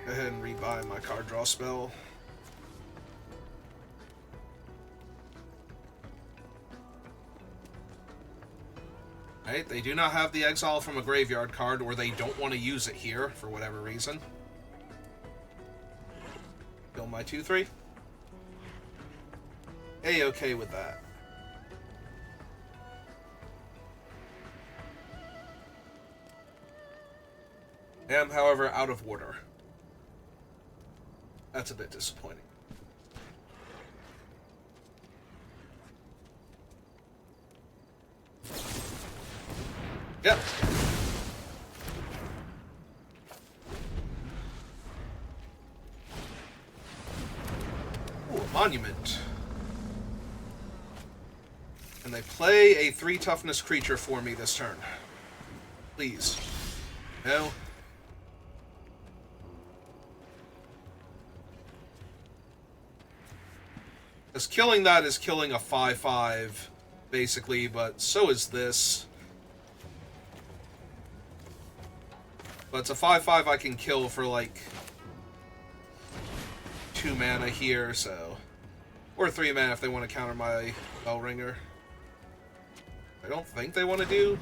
Go ahead and rebuy my card draw spell. Right, they do not have the exile from a graveyard card, or they don't want to use it here for whatever reason. Kill my 2/3. A-okay with that. Am, however, out of order. That's a bit disappointing. Yep. Ooh, a monument. And they play a 3 toughness creature for me this turn. Please. No. Because killing that is killing a 5/5, basically, but so is this. But it's a 5/5 I can kill for, like, 2 mana here, so... Or 3 mana if they want to counter my Bellringer. I don't think they want to do...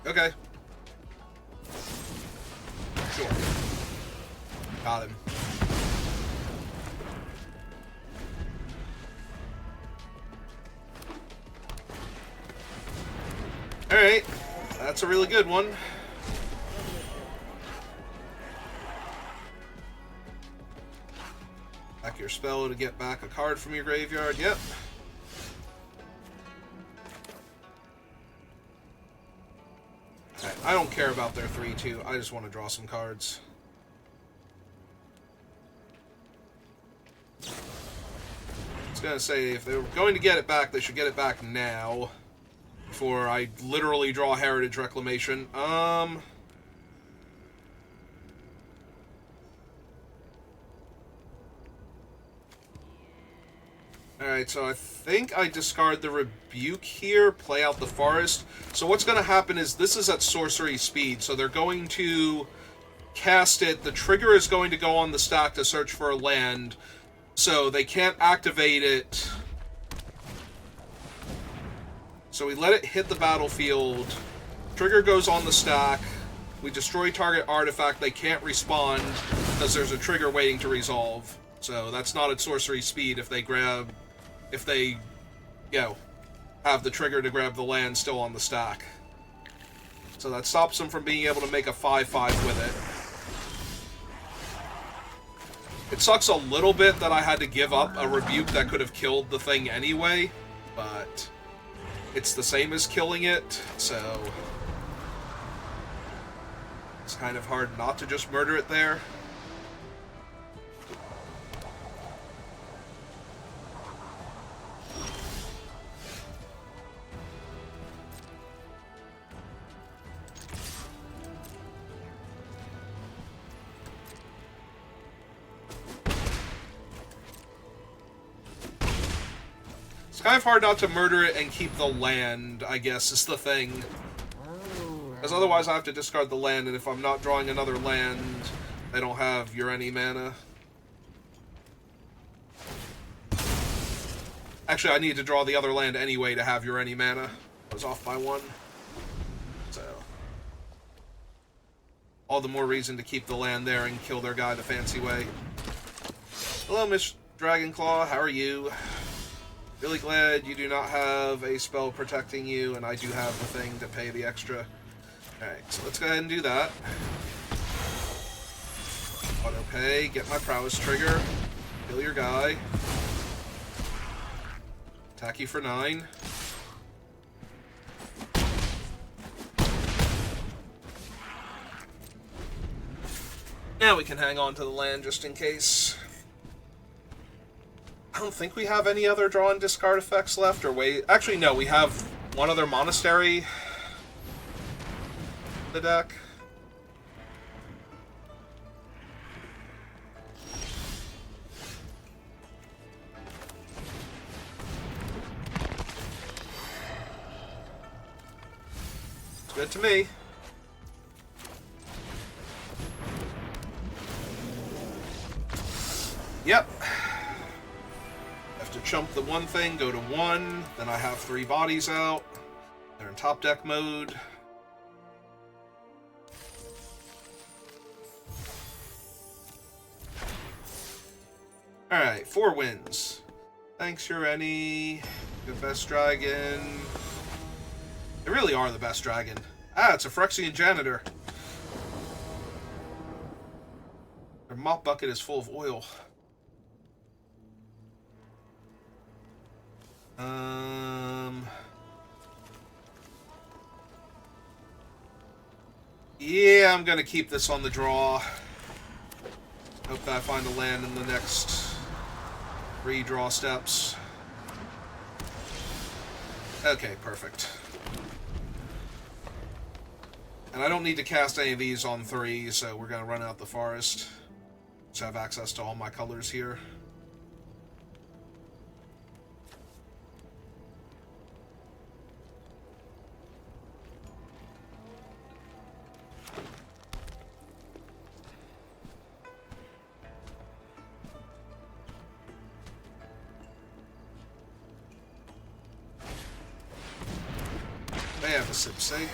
Okay. Sure. Got him. Alright. That's a really good one. Back your spell to get back a card from your graveyard. Yep. I don't care about their 3/2. I just want to draw some cards. I was going to say, if they were going to get it back, they should get it back now. Before I literally draw Heritage Reclamation. Alright, so I think I discard the Rebuke here, play out the Forest. So what's going to happen is this is at sorcery speed, so they're going to cast it. The trigger is going to go on the stack to search for a land, so they can't activate it. So we let it hit the battlefield. Trigger goes on the stack. We destroy target artifact. They can't respond because there's a trigger waiting to resolve. So that's not at sorcery speed if they grab... If they, you know, have the trigger to grab the land still on the stack. So that stops them from being able to make a 5/5 with it. It sucks a little bit that I had to give up a Rebuke that could have killed the thing anyway, but it's the same as killing it, so it's kind of hard not to just murder it there. It's kind of hard not to murder it and keep the land, I guess, is the thing. Because otherwise I have to discard the land, and if I'm not drawing another land, I don't have Ureni mana. Actually, I need to draw the other land anyway to have Ureni mana. I was off by 1. So, all the more reason to keep the land there and kill their guy the fancy way. Hello, Miss Dragonclaw. How are you? Really glad you do not have a spell protecting you, and I do have the thing to pay the extra. Alright, so let's go ahead and do that. Auto pay, get my prowess trigger, kill your guy. Attack you for 9. Now we can hang on to the land just in case. I don't think we have any other draw and discard effects left, or wait. Actually, no, we have one other monastery in the deck. It's good to me. Yep. Have to chump the one thing, go to 1, then I have 3 bodies out. They're in top deck mode. Alright, 4 wins. Thanks, Ureni. The best dragon. They really are the best dragon. Ah, it's a Phyrexian janitor. Their mop bucket is full of oil. Yeah, I'm gonna keep this on the draw. Hope that I find a land in the next 3 draw steps. Okay, perfect. And I don't need to cast any of these on 3, so we're gonna run out the forest. Just have access to all my colors here. They have a Sipsig.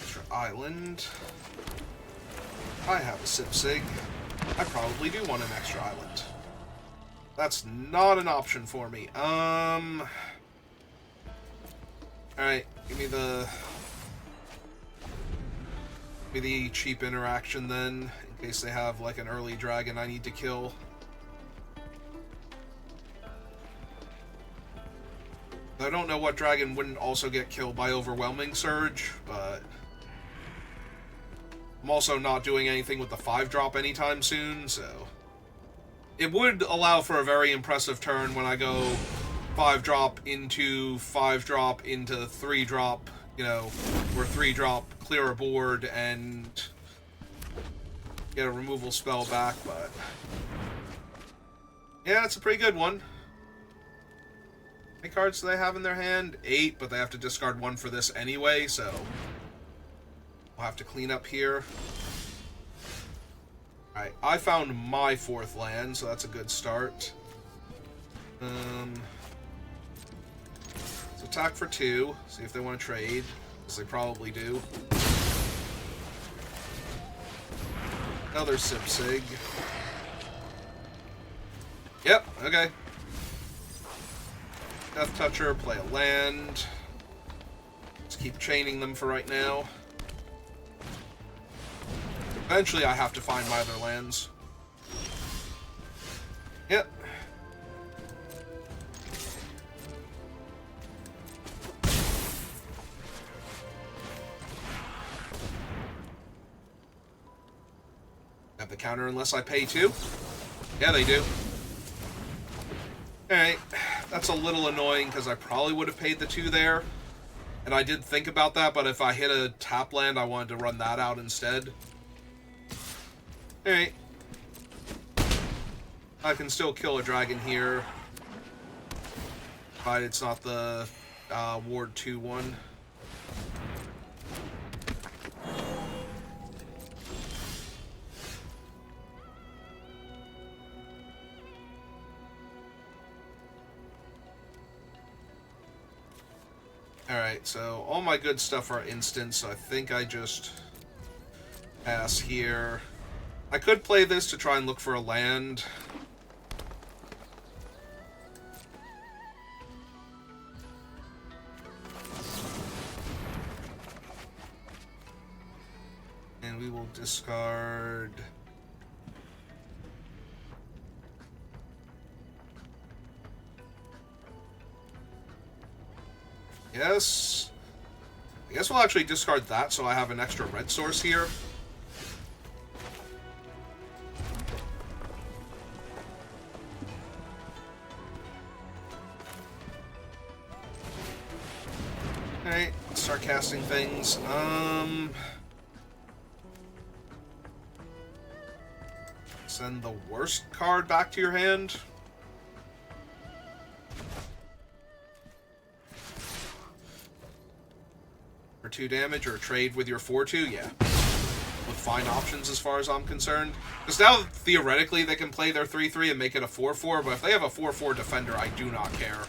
Extra island. I have a Sipsig. I probably do want an extra island. That's not an option for me. Alright, give me the cheap interaction then, in case they have like an early dragon I need to kill. I don't know what dragon wouldn't also get killed by Overwhelming Surge, but I'm also not doing anything with the 5-drop anytime soon, so it would allow for a very impressive turn when I go 5-drop into 5-drop into 3-drop, you know, or 3-drop, clear a board, and get a removal spell back, but yeah, it's a pretty good one. How many cards do they have in their hand? 8, but they have to discard 1 for this anyway, so we'll have to clean up here. Alright, I found my 4th land, so that's a good start. Let's attack for 2, see if they want to trade, because they probably do. Another Sipsig. Yep, okay. Death Toucher, play a land. Let's keep chaining them for right now. Eventually I have to find my other lands. Yep. Have the counter unless I pay 2? Yeah, they do. Alright, that's a little annoying because I probably would have paid the 2 there. And I did think about that, but if I hit a tap land, I wanted to run that out instead. Alright. I can still kill a dragon here. But it's not the Ward 2 one. Alright, so all my good stuff are instant, so I think I just pass here. I could play this to try and look for a land. And we will discard... Yes. I guess we'll actually discard that so I have an extra red source here. Alright, let's start casting things. Send the worst card back to your hand. For 2 damage, or trade with your 4/2, yeah. With fine options as far as I'm concerned. Because now, theoretically, they can play their 3/3 and make it a 4/4, but if they have a 4/4 defender, I do not care.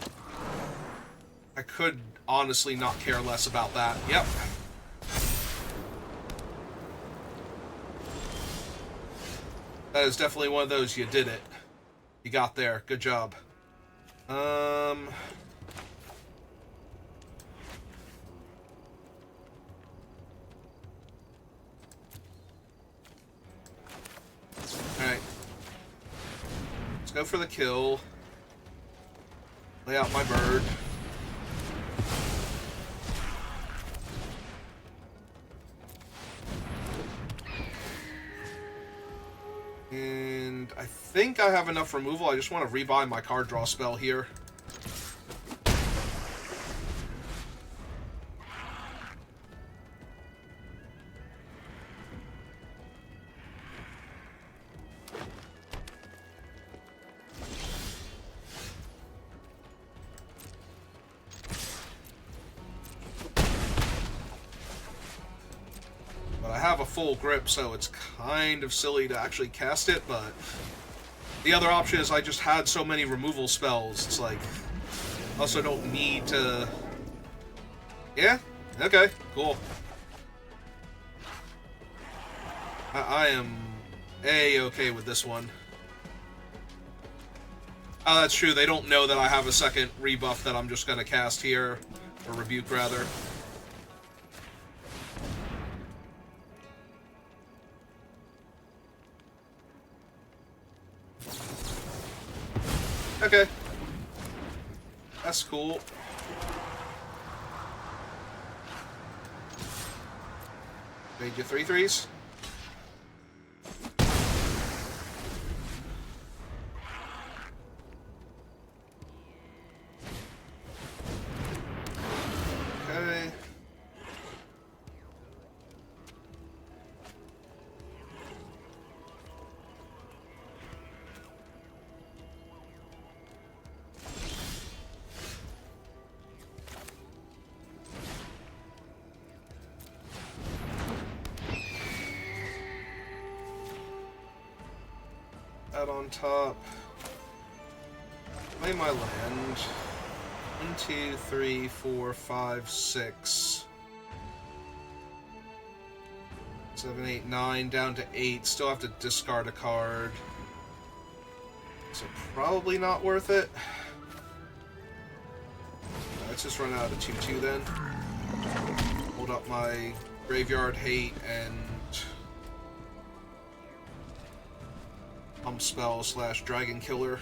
I could honestly not care less about that. Yep. That is definitely one of those, you did it. You got there. Good job. Alright. Let's go for the kill. Lay out my bird. And I think I have enough removal. I just want to rebuy my card draw spell here. Full grip, so it's kind of silly to actually cast it, but the other option is I just had so many removal spells. It's like, also don't need to... Yeah? Okay, cool. I am A-okay with this one. Oh, that's true. They don't know that I have a second rebuff that I'm just going to cast here. Or rebuke, rather. Okay. That's cool. Made you 3/3s. Okay. On top. Play my land. 1, 2, 3, 4, 5, 6. 7, 8, 9, down to 8. Still have to discard a card. So probably not worth it. Let's just run out of 2/2 then. Hold up my Graveyard Hate and Pump Spell / Dragon Killer.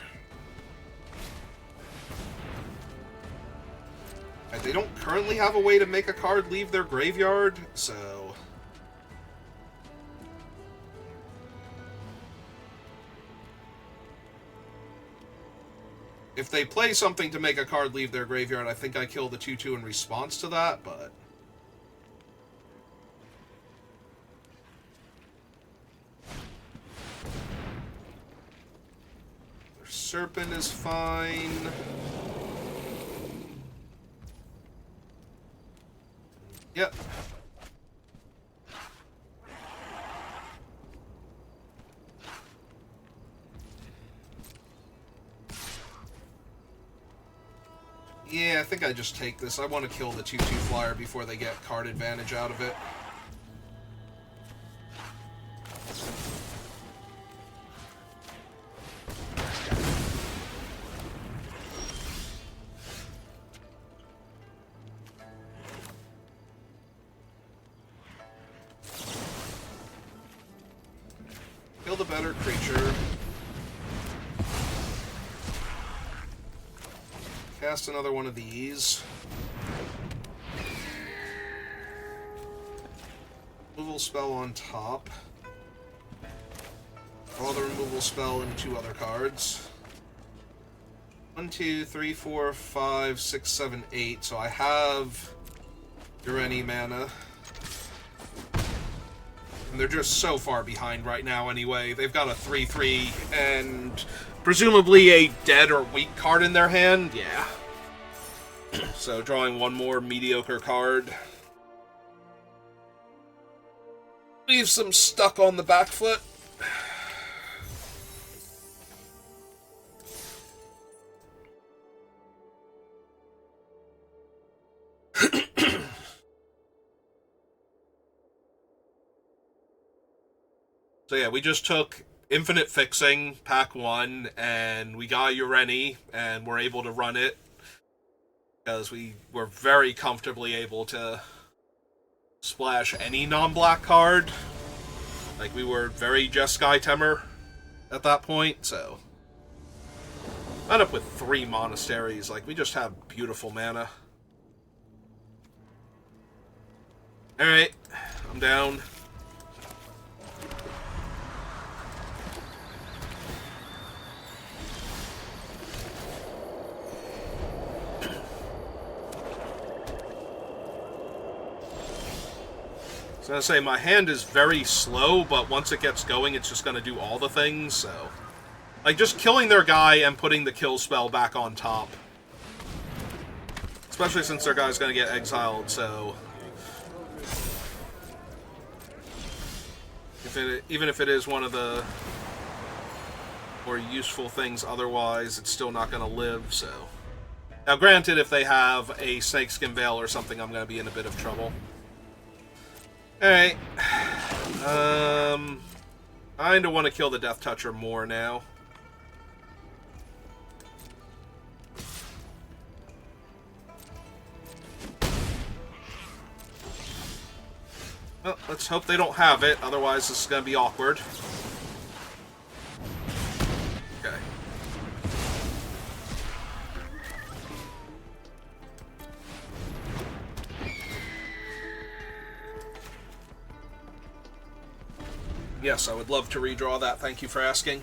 They don't currently have a way to make a card leave their graveyard, so... If they play something to make a card leave their graveyard, I think I kill the 2/2 in response to that, but... Serpent is fine. Yep. Yeah, I think I just take this. I want to kill the 2/2 flyer before they get card advantage out of it. Kill the better creature. Cast another one of these. Removal spell on top. Draw the removal spell and 2 other cards. 1, 2, 3, 4, 5, 6, 7, 8. So I have Ureni mana. And they're just so far behind right now anyway. They've got a 3/3 and presumably a dead or weak card in their hand. Yeah. So drawing one more mediocre card. Leaves them stuck on the back foot. So yeah, we just took Infinite Fixing, pack 1, and we got Ureni, and we're able to run it. Because we were very comfortably able to splash any non-black card. Like, we were very Jeskai Temur at that point, so... End up with 3 monasteries. Like, we just have beautiful mana. Alright, I'm down. I was gonna say, my hand is very slow, but once it gets going, it's just gonna do all the things, so... Like, just killing their guy and putting the kill spell back on top. Especially since their guy's gonna get exiled, so... Even if it is one of the more useful things otherwise, it's still not gonna live, so... Now, granted, if they have a Snakeskin Veil or something, I'm gonna be in a bit of trouble. Alright. I kind of want to kill the Death Toucher more now. Well, let's hope they don't have it, otherwise this is going to be awkward. Okay. Yes, I would love to redraw that. Thank you for asking.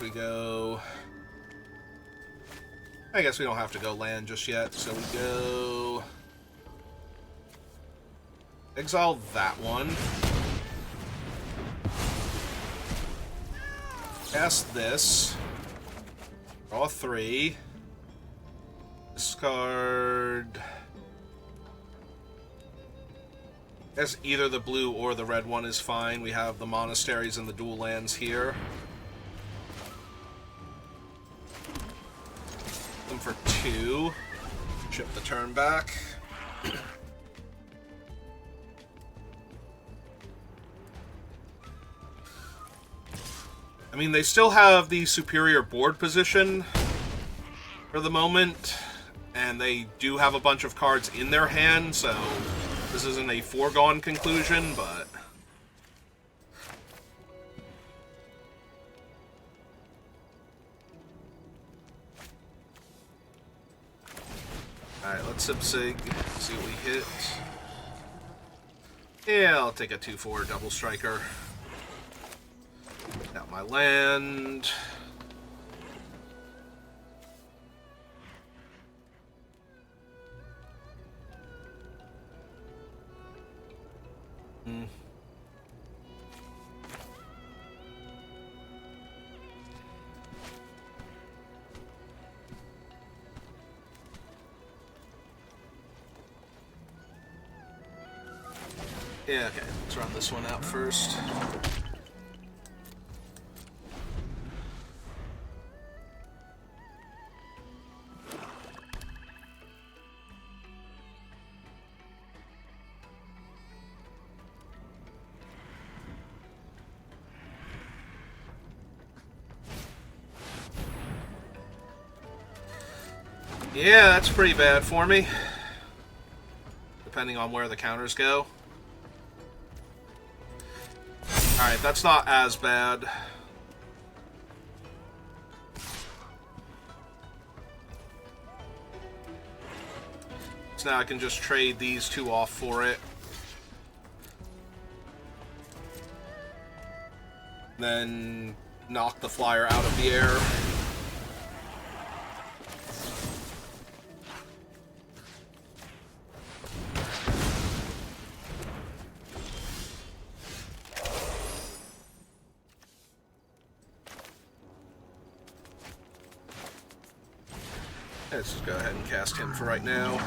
We go... I guess we don't have to go land just yet, so we go... Exile that one. Cast this. Draw 3. Discard... I guess either the blue or the red one is fine. We have the monasteries and the dual lands here. For 2. Chip the turn back. I mean, they still have the superior board position for the moment, and they do have a bunch of cards in their hand, so this isn't a foregone conclusion, but... Alright, let's Sig, see what we hit. Yeah, I'll take a 2/4 double striker. Got my land. Yeah, okay. Let's run this one out first. Yeah, that's pretty bad for me. Depending on where the counters go. Alright, that's not as bad. So now I can just trade these two off for it. Then knock the flyer out of the air. Let's just go ahead and cast him for right now.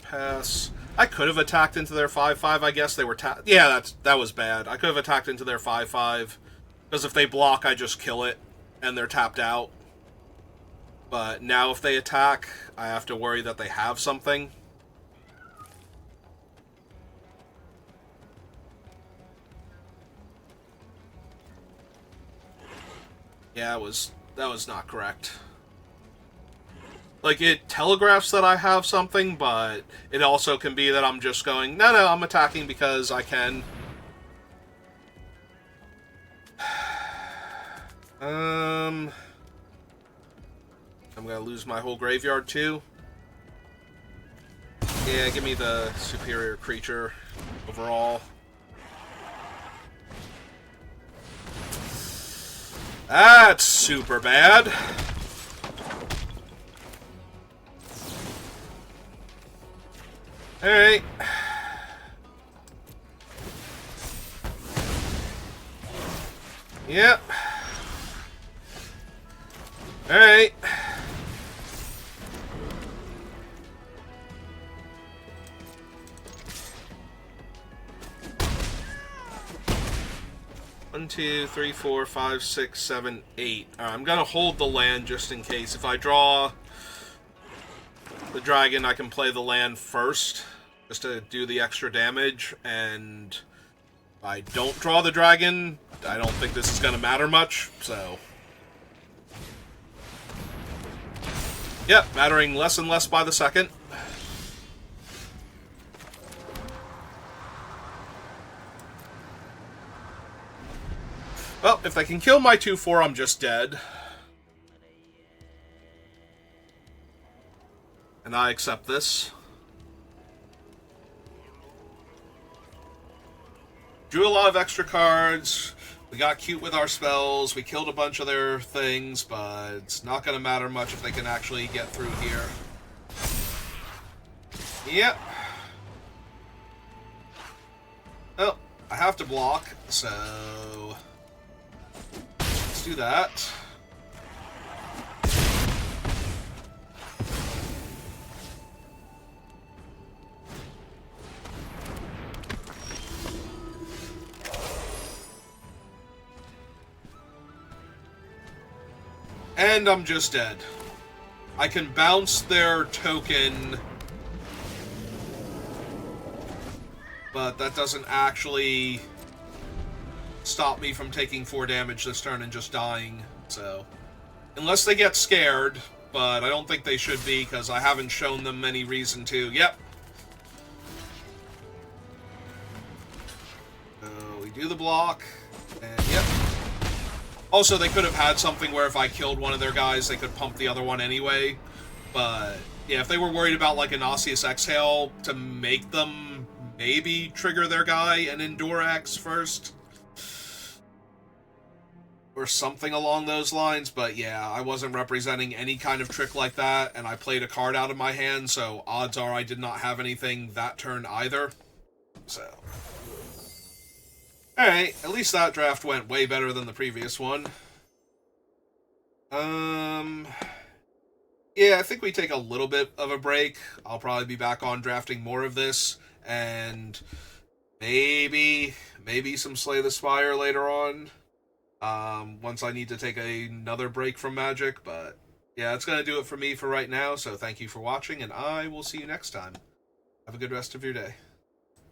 Pass. I could have attacked into their 5/5, I guess. They were yeah, that was bad. I could have attacked into their 5/5. Because if they block, I just kill it. And they're tapped out. But now if they attack, I have to worry that they have something. Yeah, that was not correct. Like, it telegraphs that I have something, but it also can be that I'm just going, no, I'm attacking because I can. I'm gonna lose my whole graveyard, too. Yeah, give me the superior creature overall. That's super bad. Alright. Yep. Alright. One, two, three, four, five, six, seven, 8. Alright, I'm gonna hold the land just in case. If I draw the dragon, I can play the land first, just to do the extra damage, and if I don't draw the dragon, I don't think this is gonna matter much, so. Yep, mattering less and less by the second. Well, if they can kill my 2/4, I'm just dead. And I accept this. Drew a lot of extra cards. We got cute with our spells. We killed a bunch of their things, but it's not going to matter much if they can actually get through here. Yep. Oh, I have to block, so let's do that. And I'm just dead. I can bounce their token, but that doesn't actually stop me from taking 4 damage this turn and just dying, so. Unless they get scared, but I don't think they should be, because I haven't shown them any reason to. Yep. So we do the block, and yep. Also, they could have had something where if I killed one of their guys, they could pump the other one anyway, but Yeah, if they were worried about like an Osseous Exhale to make them maybe trigger their guy and Endure X first, or something along those lines, but yeah, I wasn't representing any kind of trick like that, and I played a card out of my hand, so odds are I did not have anything that turn either. So, alright, at least that draft went way better than the previous one. Yeah, I think we take a little bit of a break. I'll probably be back on drafting more of this, and maybe some Slay the Spire later on. Once I need to take another break from Magic, but yeah, that's gonna do it for me for right now. So thank you for watching, and I will see you next time. Have a good rest of your day.